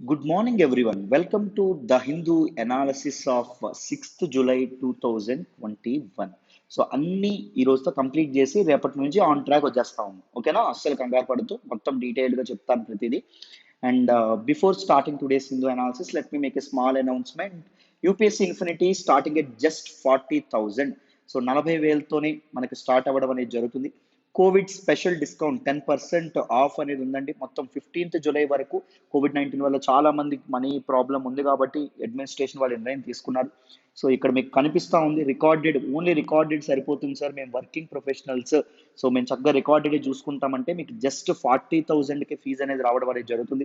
Good morning, everyone. Welcome to the Hindu analysis of 6th July 2021. So అన్ని ఈ రోజుతో complete చేసి రేపటి నుంచి ఆన్ ట్రాక్ వచ్చేస్తా ఉంది. ఓకేనా? అస్సలు కంగారు పడుతూ మొత్తం డీటెయిల్డ్గా చెప్తాను ప్రతిదీ. And before starting today's Hindu analysis, let me make a small announcement. UPSC infinity starting at just 40,000. So 40,000తోనే మనకి స్టార్ట్ అవ్వడం అనేది జరుగుతుంది. కోవిడ్ స్పెషల్ డిస్కౌంట్ 10% ఆఫ్ అనేది ఉందండి. మొత్తం 15th జూలై వరకు కోవిడ్-19 వల్ల చాలా మందికి మనీ ప్రాబ్లం ఉంది కాబట్టి అడ్మినిస్ట్రేషన్ వాళ్ళు నిర్ణయం తీసుకున్నారు. సో ఇక్కడ మీకు కనిపిస్తా ఉంది రికార్డెడ్, ఓన్లీ రికార్డెడ్ సరిపోతుంది సార్, మేము వర్కింగ్ ప్రొఫెషనల్స్, సో మేము చక్కగా రికార్డెడ్ చూసుకుంటామంటే మీకు జస్ట్ 40,000కి ఫీజు అనేది రావడం అనేది జరుగుతుంది.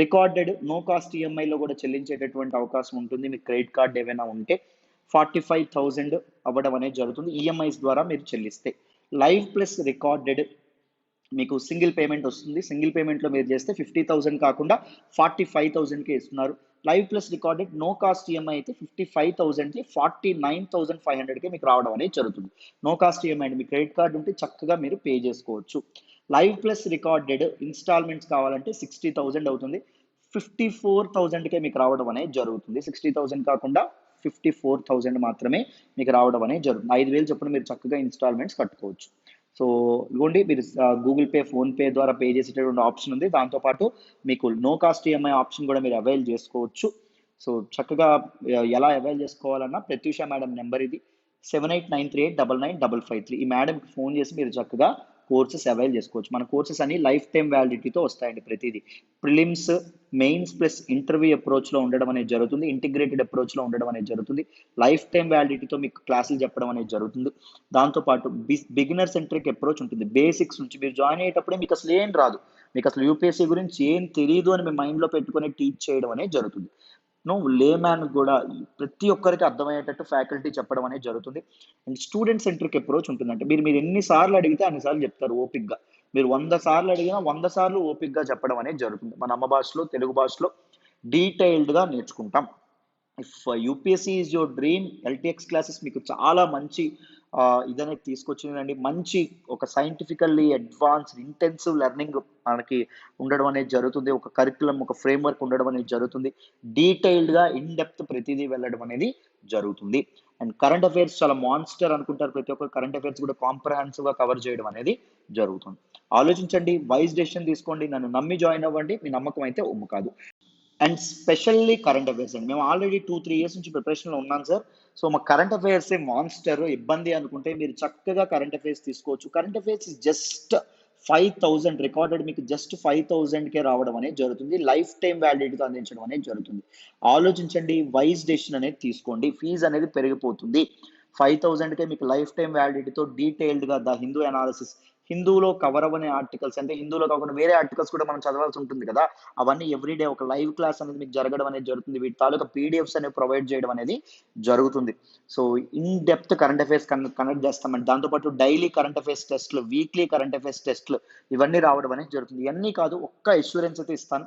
రికార్డెడ్ నో కాస్ట్ ఈఎంఐలో కూడా చెల్లించేటటువంటి అవకాశం ఉంటుంది. మీకు క్రెడిట్ కార్డ్ ఏమైనా ఉంటే 45,000 అవ్వడం అనేది జరుగుతుంది ఈఎంఐస్ ద్వారా మీరు చెల్లిస్తే. లైవ్ ప్లస్ రికార్డెడ్ మీకు సింగిల్ పేమెంట్ వస్తుంది. సింగిల్ పేమెంట్లో మీరు చేస్తే 50,000 కాకుండా 45,000కి ఇస్తున్నారు. Live plus recorded no cost EMI అయితే 55,000కి 49,500కి మీకు రావడం అనేది జరుగుతుంది. నో కాస్ట్ ఈఎంఐ అండి, మీ క్రెడిట్ కార్డు ఉంటే చక్కగా మీరు పే చేసుకోవచ్చు. లైవ్ ప్లస్ రికార్డెడ్ ఇన్స్టాల్మెంట్స్ కావాలంటే 60,000 అవుతుంది. 54,000కే మీకు రావడం అనేది జరుగుతుంది. 60,000 కాకుండా 54,000 మాత్రమే మీకు రావడం అనేది జరుగుతుంది. 5,000 చొప్పున మీరు చక్కగా ఇన్స్టాల్మెంట్స్ కట్టుకోవచ్చు. సో ఇదిగోండి, మీరు గూగుల్ పే, ఫోన్పే ద్వారా పే చేసేటటువంటి ఆప్షన్ ఉంది. దాంతోపాటు మీకు నో కాస్ట్ ఈఎంఐ ఆప్షన్ కూడా మీరు అవైల్ చేసుకోవచ్చు. సో చక్కగా ఎలా అవైల్ చేసుకోవాలన్నా ప్రత్యూష మేడం నెంబర్ ఇది 7893899553. ఈ మేడంకి ఫోన్ చేసి మీరు చక్కగా కోర్సెస్ అవైల్ చేసుకోవచ్చు. మన కోర్సెస్ అన్ని లైఫ్ టైం వ్యాలిడిటీతో వస్తాయండి. ప్రతిదీ ప్రిలిమ్స్, మెయిన్స్ ప్లస్ ఇంటర్వ్యూ అప్రోచ్లో ఉండడం అనేది జరుగుతుంది. ఇంటిగ్రేటెడ్ అప్రోచ్లో ఉండడం అనేది జరుగుతుంది. లైఫ్ టైం వ్యాలిడిటీతో మీకు క్లాసులు చెప్పడం అనేది జరుగుతుంది. దాంతోపాటు బిగినర్ సెంట్రిక్ అప్రోచ్ ఉంటుంది. బేసిక్స్ నుంచి మీరు జాయిన్ అయ్యేటప్పుడే మీకు అసలు ఏం రాదు, మీకు అసలు యూపీఎస్సీ గురించి ఏం తెలియదు అని మీ మైండ్లో పెట్టుకుని టీచ్ చేయడం అనేది జరుగుతుంది. లేమ్యాన్ కూడా ప్రతి ఒక్కరికి అర్థమయ్యేటట్టు ఫ్యాకల్టీ చెప్పడం అనేది జరుగుతుంది. అండ్ స్టూడెంట్ సెంట్రిక్ అప్రోచ్ ఉంటుందంటే మీరు ఎన్నిసార్లు అడిగితే అన్నిసార్లు చెప్తారు ఓపిక్గా. మీరు 100 సార్లు అడిగినా 100 సార్లు ఓపిక్గా చెప్పడం అనేది జరుగుతుంది. మన అమ్మ భాషలో, తెలుగు భాషలో డీటెయిల్డ్గా నేర్చుకుంటాం. If UPSC is your dream, LTX classes మీకు చాలా మంచి ఇదనేది తీసుకొచ్చిందండి. మంచి ఒక సైంటిఫికల్లీ అడ్వాన్స్డ్ ఇంటెన్సివ్ లెర్నింగ్ మనకి ఉండడం అనేది జరుగుతుంది. ఒక కరికులం, ఒక ఫ్రేమ్వర్క్ ఉండడం అనేది జరుగుతుంది. డీటెయిల్డ్గా ఇన్ డెప్త్ ప్రతిదీ వెళ్ళడం అనేది జరుగుతుంది. అండ్ కరెంట్ అఫైర్స్ చాలా మాన్స్టర్ అనుకుంటారు ప్రతి ఒక్కరు. కరెంట్ అఫైర్స్ కూడా కాంప్రహెన్సివ్గా కవర్ చేయడం అనేది జరుగుతుంది. ఆలోచించండి, వైజ్ డెసిషన్ తీసుకోండి, నన్ను నమ్మి జాయిన్ అవ్వండి. మీ నమ్మకం అయితే ఒమ్ము కాదు. అండ్ స్పెషల్లీ కరెంట్ అఫైర్స్ అండి. మేము ఆల్రెడీ 2-3 ఇయర్స్ నుంచి ప్రిపరేషన్లో ఉన్నాను సార్. సో మా కరెంట్ అఫైర్సే మాన్స్టర్. ఇబ్బంది అనుకుంటే మీరు చక్కగా కరెంట్ అఫైర్స్ తీసుకోవచ్చు. కరెంట్ అఫైర్స్ జస్ట్ 5,000 రికార్డెడ్, మీకు జస్ట్ 5,000కే రావడం అనేది జరుగుతుంది. లైఫ్ టైం వ్యాలిడిటీతో అందించడం అనేది జరుగుతుంది. ఆలోచించండి, వైజ్ డెసిషన్ అనేది తీసుకోండి. ఫీజు అనేది పెరిగిపోతుంది. 5,000కే మీకు లైఫ్ టైం వ్యాలిడిటీతో డీటెయిల్డ్గా ద హిందూ అనాలిసిస్, హిందూలో కవర్ అవ్వని ఆర్టికల్స్, అంటే హిందూలో కాకుండా వేరే ఆర్టికల్స్ కూడా మనం చదవాల్సి ఉంటుంది కదా, అవన్నీ ఎవ్రీడే ఒక లైవ్ క్లాస్ అనేది మీకు జరగడం అనేది జరుగుతుంది. వీటి తాలూకా పీడిఎఫ్స్ అనేవి ప్రొవైడ్ చేయడం అనేది జరుగుతుంది. So in depth current affairs connect చేస్తామండి. దాంతోపాటు డైలీ కరెంట్ అఫైర్స్ టెస్ట్లు, వీక్లీ కరెంట్ అఫైర్స్ టెస్ట్లు ఇవన్నీ రావడం అనేది జరుగుతుంది. ఇవన్నీ కాదు, ఒక్క అష్యూరెన్స్ అయితే ఇస్తాను.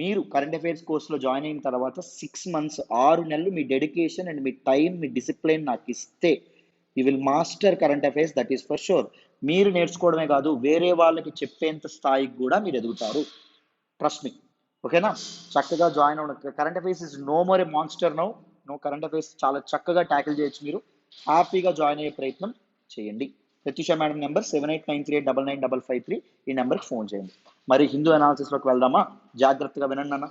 మీరు కరెంట్ అఫైర్స్ కోర్సులో జాయిన్ అయిన తర్వాత 6 months, 6 నెలలు మీ డెడికేషన్ అండ్ మీ టైం, మీ డిసిప్లిన్ నాకు ఇస్తే you will master current affairs, that is for sure. మీరు నేర్చుకోవడమే కాదు, వేరే వాళ్ళకి చెప్పేంత స్థాయికి కూడా మీరు ఎదుగుతారు. Trust me. ఓకేనా? చక్కగా జాయిన్ అవ్వడం. Current affairs is no more a monster now. Current affairs చాలా చక్కగా ట్యాకిల్ చేయొచ్చు. మీరు హ్యాపీగా జాయిన్ అయ్యే ప్రయత్నం చేయండి. Pratyusha madam number 7893899553. ఈ నెంబర్కి ఫోన్ చేయండి. మరి హిందూ అనాలిసిస్లోకి వెళ్దామా? జాగ్రత్తగా వినండి అన్న.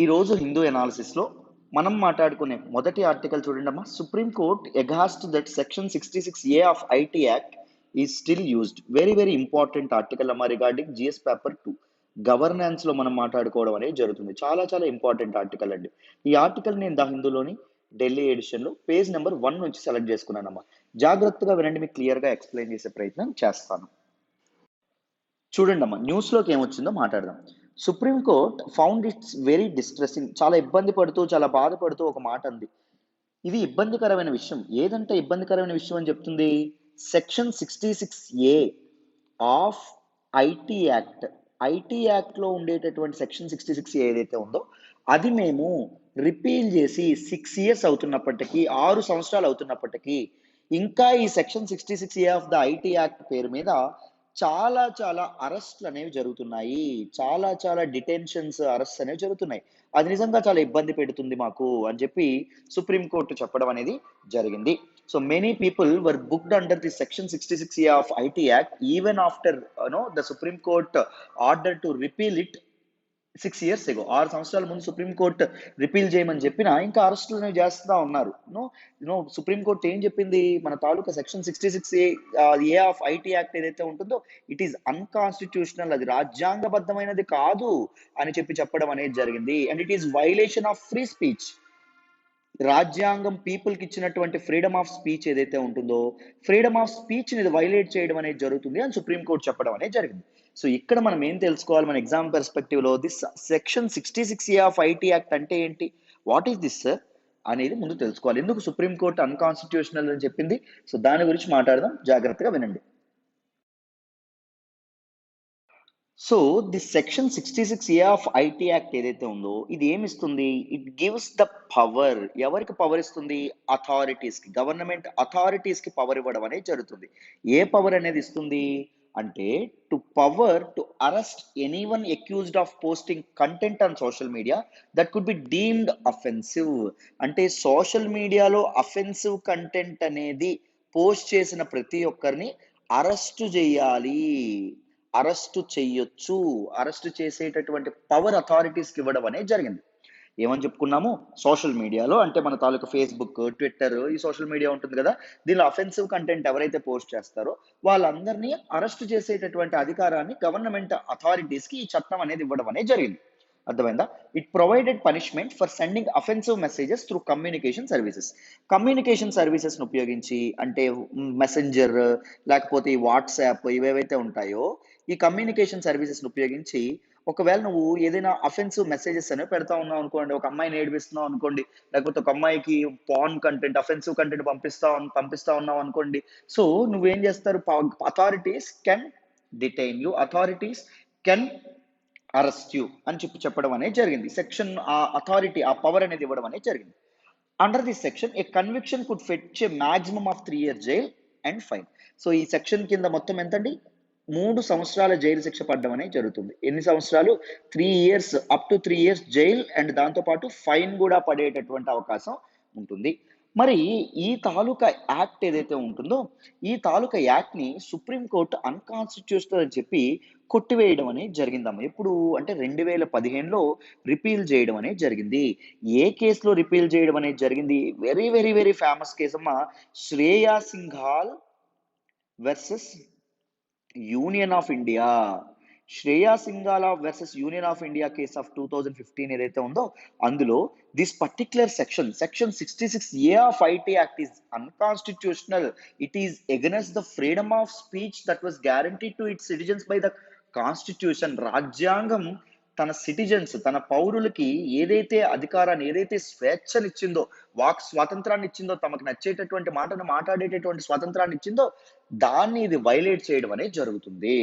ఈరోజు హిందూ అనాలిసిస్లో మనం మాట్లాడుకునే మొదటి ఆర్టికల్ చూడండి అమ్మా. Supreme court against that section 66A of IT act is still used. Very very important article అమ్మా రిగార్డింగ్ జిఎస్ పేపర్ 2 గవర్నెన్స్ లో మనం మాట్లాడుకోవడం అనేది జరుగుతుంది. చాలా చాలా ఇంపార్టెంట్ ఆర్టికల్ అండి. ఈ ఆర్టికల్ నేను ద హిందూలోని ఢిల్లీ ఎడిషన్ లో పేజ్ నెంబర్ 1 నుంచి సెలెక్ట్ చేసుకున్నానమ్మా. జాగ్రత్తగా వినండి, మీకు క్లియర్ గా ఎక్స్ప్లెయిన్ చేసే ప్రయత్నం చేస్తాను. చూడండి అమ్మా, న్యూస్ లోకి ఏమొచ్చిందో మాట్లాడదాం. Supreme court found it's very distressing. చాలా ఇబ్బంది పడుతూ, చాలా బాధపడుతూ ఒక మాట అంది. ఇది ఇబ్బందికరమైన విషయం. ఏదంటే ఇబ్బందికరమైన విషయం అని చెప్తుంది? Section 66A of IT act. IT యాక్ట్లో ఉండేటటువంటి సెక్షన్ 66A ఏదైతే ఉందో అది మేము రిపీల్ చేసి 6 years అవుతున్నప్పటికీ, 6 సంవత్సరాలు అవుతున్నప్పటికీ ఇంకా ఈ section 66A of the IT act పేరు మీద చాలా చాలా అరెస్ట్‌లు అనేవి జరుగుతున్నాయి. చాలా చాలా డిటెన్షన్స్, అరెస్ట్స్ అనేవి జరుగుతున్నాయి. అది నిజంగా చాలా ఇబ్బంది పెడుతుంది మాకు అని చెప్పి సుప్రీం కోర్ట్ చెప్పడం అనేది జరిగింది. So many people were booked under the section 66A of IT act even after the supreme court order to repeal it 6 years ఎగో 6 సంవత్సరాల ముందు సుప్రీంకోర్టు రిపీల్ చేయమని చెప్పినా ఇంకా అరెస్టులు అనేవి చేస్తా ఉన్నారు. సుప్రీంకోర్టు ఏం చెప్పింది, మన తాలూకా section 66A of IT act ఏదైతే ఉంటుందో ఇట్ ఈస్ అన్కాన్స్టిట్యూషనల్, అది రాజ్యాంగబద్ధమైనది కాదు అని చెప్పడం అనేది జరిగింది. And it is violation of free speech. రాజ్యాంగం పీపుల్కి ఇచ్చినటువంటి ఫ్రీడమ్ ఆఫ్ స్పీచ్ ఏదైతే ఉంటుందో ఫ్రీడమ్ ఆఫ్ స్పీచ్ని ఇది వైలేట్ చేయడం అనేది జరుగుతుంది అని సుప్రీంకోర్టు చెప్పడం అనేది జరిగింది. సో ఇక్కడ మనం ఏం తెలుసుకోవాలి మన ఎగ్జామ్ పెర్స్పెక్టివ్లో, this section 66A of IT act అంటే ఏంటి, వాట్ ఈస్ దిస్ సార్ అనేది ముందు తెలుసుకోవాలి. ఎందుకు సుప్రీంకోర్టు అన్కాన్స్టిట్యూషనల్ అని చెప్పింది, సో దాని గురించి మాట్లాడదాం, జాగ్రత్తగా వినండి. So the section 66A of IT act ఏదైతే ఉందో ఇది ఏమిస్తుంది, ఇట్ గివ్స్ ద పవర్. ఎవరికి పవర్ ఇస్తుంది, అథారిటీస్కి, గవర్నమెంట్ అథారిటీస్కి పవర్ ఇవ్వడం అనేది జరుగుతుంది. ఏ పవర్ అనేది ఇస్తుంది అంటే to arrest anyone accused of posting content on social media that could be deemed offensive. అంటే సోషల్ మీడియాలో అఫెన్సివ్ కంటెంట్ అనేది పోస్ట్ చేసిన ప్రతి ఒక్కరిని అరెస్టు చేయాలి, అరెస్టు చెయ్యొచ్చు, అరెస్టు చేసేటటువంటి పవర్ అథారిటీస్కి ఇవ్వడం అనేది జరిగింది. ఏమని చెప్పుకున్నాము, సోషల్ మీడియాలో అంటే మన తాలూకా ఫేస్బుక్, ట్విట్టర్, ఈ సోషల్ మీడియా ఉంటుంది కదా, దీనిలో అఫెన్సివ్ కంటెంట్ ఎవరైతే పోస్ట్ చేస్తారో వాళ్ళందరినీ అరెస్టు చేసేటటువంటి అధికారాన్ని గవర్నమెంట్ అథారిటీస్కి ఈ చట్టం అనేది ఇవ్వడం అనేది జరిగింది. అర్థమైందా? It provided punishment for sending offensive messages through communication services. Communication సర్వీసెస్ను ఉపయోగించి అంటే మెసెంజర్ లేకపోతే ఈ వాట్సాప్ ఇవేవైతే ఉంటాయో ఈ కమ్యూనికేషన్ సర్వీసెస్ను ఉపయోగించి ఒకవేళ నువ్వు ఏదైనా అఫెన్సివ్ మెసేజెస్ అనేవి పెడతా ఉన్నావు అనుకోండి, ఒక అమ్మాయిని ఏడిపిస్తున్నావు అనుకోండి, లేకపోతే ఒక అమ్మాయికి పాన్ కంటెంట్, అఫెన్సివ్ కంటెంట్ పంపిస్తా ఉన్నావు అనుకోండి, సో నువ్వేం చేస్తారు, authorities can detain you, authorities can arrest you అని చెప్పడం అనేది జరిగింది. సెక్షన్ ఆ అథారిటీ ఆ పవర్ అనేది ఇవ్వడం అనేది జరిగింది. Under this section A conviction could fetch A maximum of 3 years jail and fine. So ఈ సెక్షన్ కింద మొత్తం ఎంతండి, 3 సంవత్సరాల జైలు శిక్ష పడడం అనేది జరుగుతుంది. ఎన్ని సంవత్సరాలు, 3 years, up to 3 years jail and దాంతోపాటు ఫైన్ కూడా పడేటటువంటి అవకాశం ఉంటుంది. మరి ఈ తాలూకా యాక్ట్ ఏదైతే ఉంటుందో ఈ తాలూకా యాక్ట్ని సుప్రీంకోర్టు అన్కాన్స్టిట్యూషనల్ అని చెప్పి కొట్టివేయడం అనేది జరిగిందమ్మ. ఎప్పుడు అంటే 2015లో రిపీల్ చేయడం అనేది జరిగింది. ఏ కేసులో రిపీల్ చేయడం అనేది జరిగింది, very very very famous case అమ్మ, Shreya Singhal versus Union of India. Shreya Singhal versus Union of India case of 2015 ఏదైతే ఉందో అందులో this particular section 66A of IT act is unconstitutional. It is against the freedom of speech that was guaranteed to its citizens by the constitution. రాజ్యాంగం తన citizens, తన పౌరులకి ఏదైతే అధికారాన్ని, ఏదైతే స్వేచ్ఛనిచ్చిందో, walk స్వాతంత్రాన్ని ఇచ్చిందో, తమకు నచ్చేటటువంటి మాటను మాట్లాడేటటువంటి స్వాతంత్రాన్ని ఇచ్చిందో దాన్ని ఇది వైలేట్ చేయడం అనేది జరుగుతుంది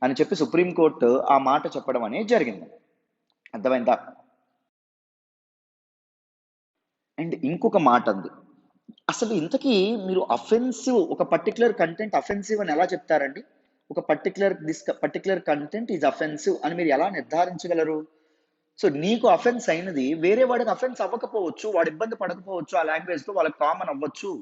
అని చెప్పి సుప్రీంకోర్టు ఆ మాట చెప్పడం అనేది జరిగింది. అర్థమైందా? అండ్ ఇంకొక మాట అంది, అసలు ఇంతకీ మీరు అఫెన్సివ్, ఒక పర్టికులర్ కంటెంట్ అఫెన్సివ్ అని ఎలా చెప్తారండి? ఒక పర్టికులర్ కంటెంట్ ఈజ్ అఫెన్సివ్ అని మీరు ఎలా నిర్ధారించగలరు? సో నీకు అఫెన్స్ అయినది వేరే వాడికి అఫెన్స్ అవ్వకపోవచ్చు, వాడు ఇబ్బంది పడకపోవచ్చు, ఆ లాంగ్వేజ్తో వాళ్ళకి కామన్ అవ్వచ్చు.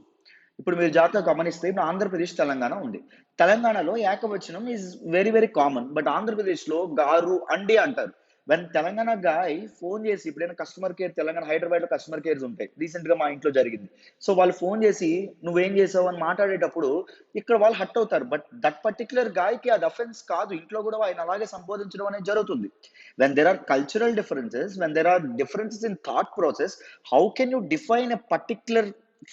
ఇప్పుడు మీరు జాగ్రత్తగా గమనిస్తే ఇప్పుడు ఆంధ్రప్రదేశ్, తెలంగాణ ఉంది. తెలంగాణలో ఏకవచనం is very very common, but ఆంధ్రప్రదేశ్లో గారు అండి అంటారు. వెన్ తెలంగాణ గాయ్ ఫోన్ చేసి, ఇప్పుడైనా కస్టమర్ కేర్, తెలంగాణ హైదరాబాద్లో కస్టమర్ కేర్స్ ఉంటాయి, రీసెంట్గా మా ఇంట్లో జరిగింది. సో వాళ్ళు ఫోన్ చేసి నువ్వేం చేసావు అని మాట్లాడేటప్పుడు ఇక్కడ వాళ్ళు హట్ అవుతారు, బట్ దట్ పర్టికులర్ గాయకి అది అఫెన్స్ కాదు, ఇంట్లో కూడా ఆయన అలాగే సంబోధించడం అనేది జరుగుతుంది. When there are cultural differences, when there are differences in thought process, how can you define a particular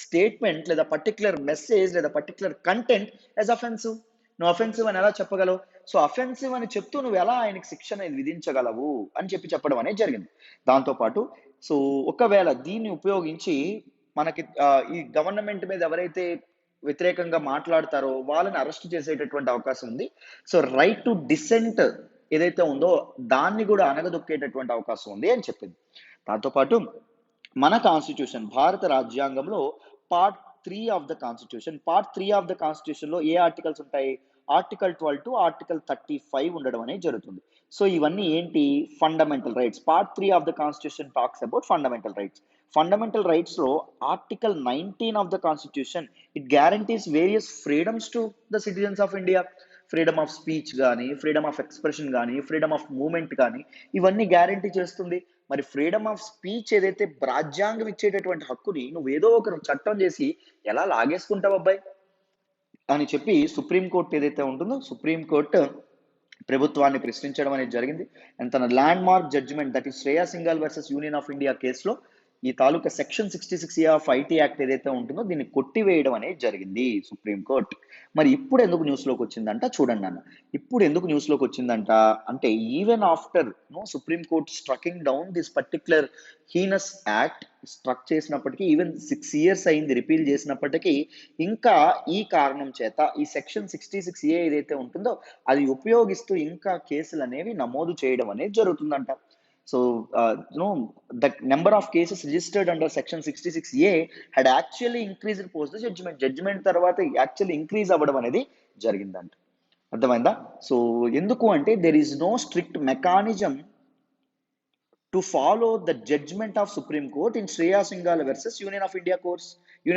statement లేదా పర్టికులర్ మెసేజ్ లేదా పర్టికులర్ కంటెంట్ యాజ్ అఫెన్సివ్? నువ్వు అఫెన్సివ్ అని ఎలా చెప్పగలవు? సో అఫెన్సివ్ అని చెప్తూ నువ్వు ఎలా ఆయనకి శిక్ష అనేది విధించగలవు అని చెప్పడం అనేది జరిగింది. దాంతోపాటు సో ఒకవేళ దీన్ని ఉపయోగించి మనకి ఈ గవర్నమెంట్ మీద ఎవరైతే వ్యతిరేకంగా మాట్లాడతారో వాళ్ళని అరెస్ట్ చేసేటటువంటి అవకాశం ఉంది. సో రైట్ టు డిసెంట్ ఏదైతే ఉందో దాన్ని కూడా అణగదొక్కేటటువంటి అవకాశం ఉంది అని చెప్పింది. దాంతోపాటు మన కాన్స్టిట్యూషన్, భారత రాజ్యాంగంలో పార్ట్ 3 ఆఫ్ ద కాన్స్టిట్యూషన్లో ఏ ఆర్టికల్స్ ఉంటాయి? ఆర్టికల్ 12 టు ఆర్టికల్ 35 ఉండడం అనేది జరుగుతుంది. సో ఇవన్నీ ఏంటి, fundamental rights. Part 3 of the constitution talks about fundamental rights. Fundamental rights లో article 19 of the constitution it guarantees various freedoms to the citizens of India. Freedom of speech కానీ, freedom of expression కానీ, freedom of movement కానీ, ఇవన్నీ guarantee చేస్తుంది. మరి freedom of speech ఏదైతే రాజ్యాంగం ఇచ్చేటటువంటి హక్కుని నువ్వు ఏదో ఒక చట్టం చేసి ఎలా లాగేసుకుంటావు అబ్బాయి అని చెప్పి సుప్రీంకోర్టు ఏదైతే ఉంటుందో, సుప్రీంకోర్టు ప్రభుత్వాన్ని ప్రశ్నించడం అనేది జరిగింది. అండ్ తన landmark judgement, that is Shreya Singhal versus Union of India కేసులో ఈ తాలూకా section 66A of IT act ఏదైతే ఉంటుందో దీన్ని కొట్టివేయడం అనేది జరిగింది సుప్రీంకోర్టు. మరి ఇప్పుడు ఎందుకు న్యూస్లోకి వచ్చిందంట చూడండి అన్న. ఇప్పుడు ఎందుకు న్యూస్లోకి వచ్చిందంట అంటే, ఈవెన్ ఆఫ్టర్ సుప్రీంకోర్టు striking down this particular heinous act, స్ట్రక్ చేసినప్పటికీ ఈవెన్ 6 years అయింది రిపీల్ చేసినప్పటికీ, ఇంకా ఈ కారణం చేత ఈ సెక్షన్ 66A ఏదైతే ఉంటుందో అది ఉపయోగిస్తూ ఇంకా కేసులు అనేవి నమోదు చేయడం అనేది జరుగుతుందంట. So the number of cases registered under section 66A had actually increased post the judgment తర్వాత యాక్చువల్లీ ఇంక్రీజ్ అవ్వడం అనేది జరిగిందంట. అర్థమైందా? సో ఎందుకు అంటే, there is no strict mechanism to follow the judgment of Supreme Court in Shreya Singhal versus Union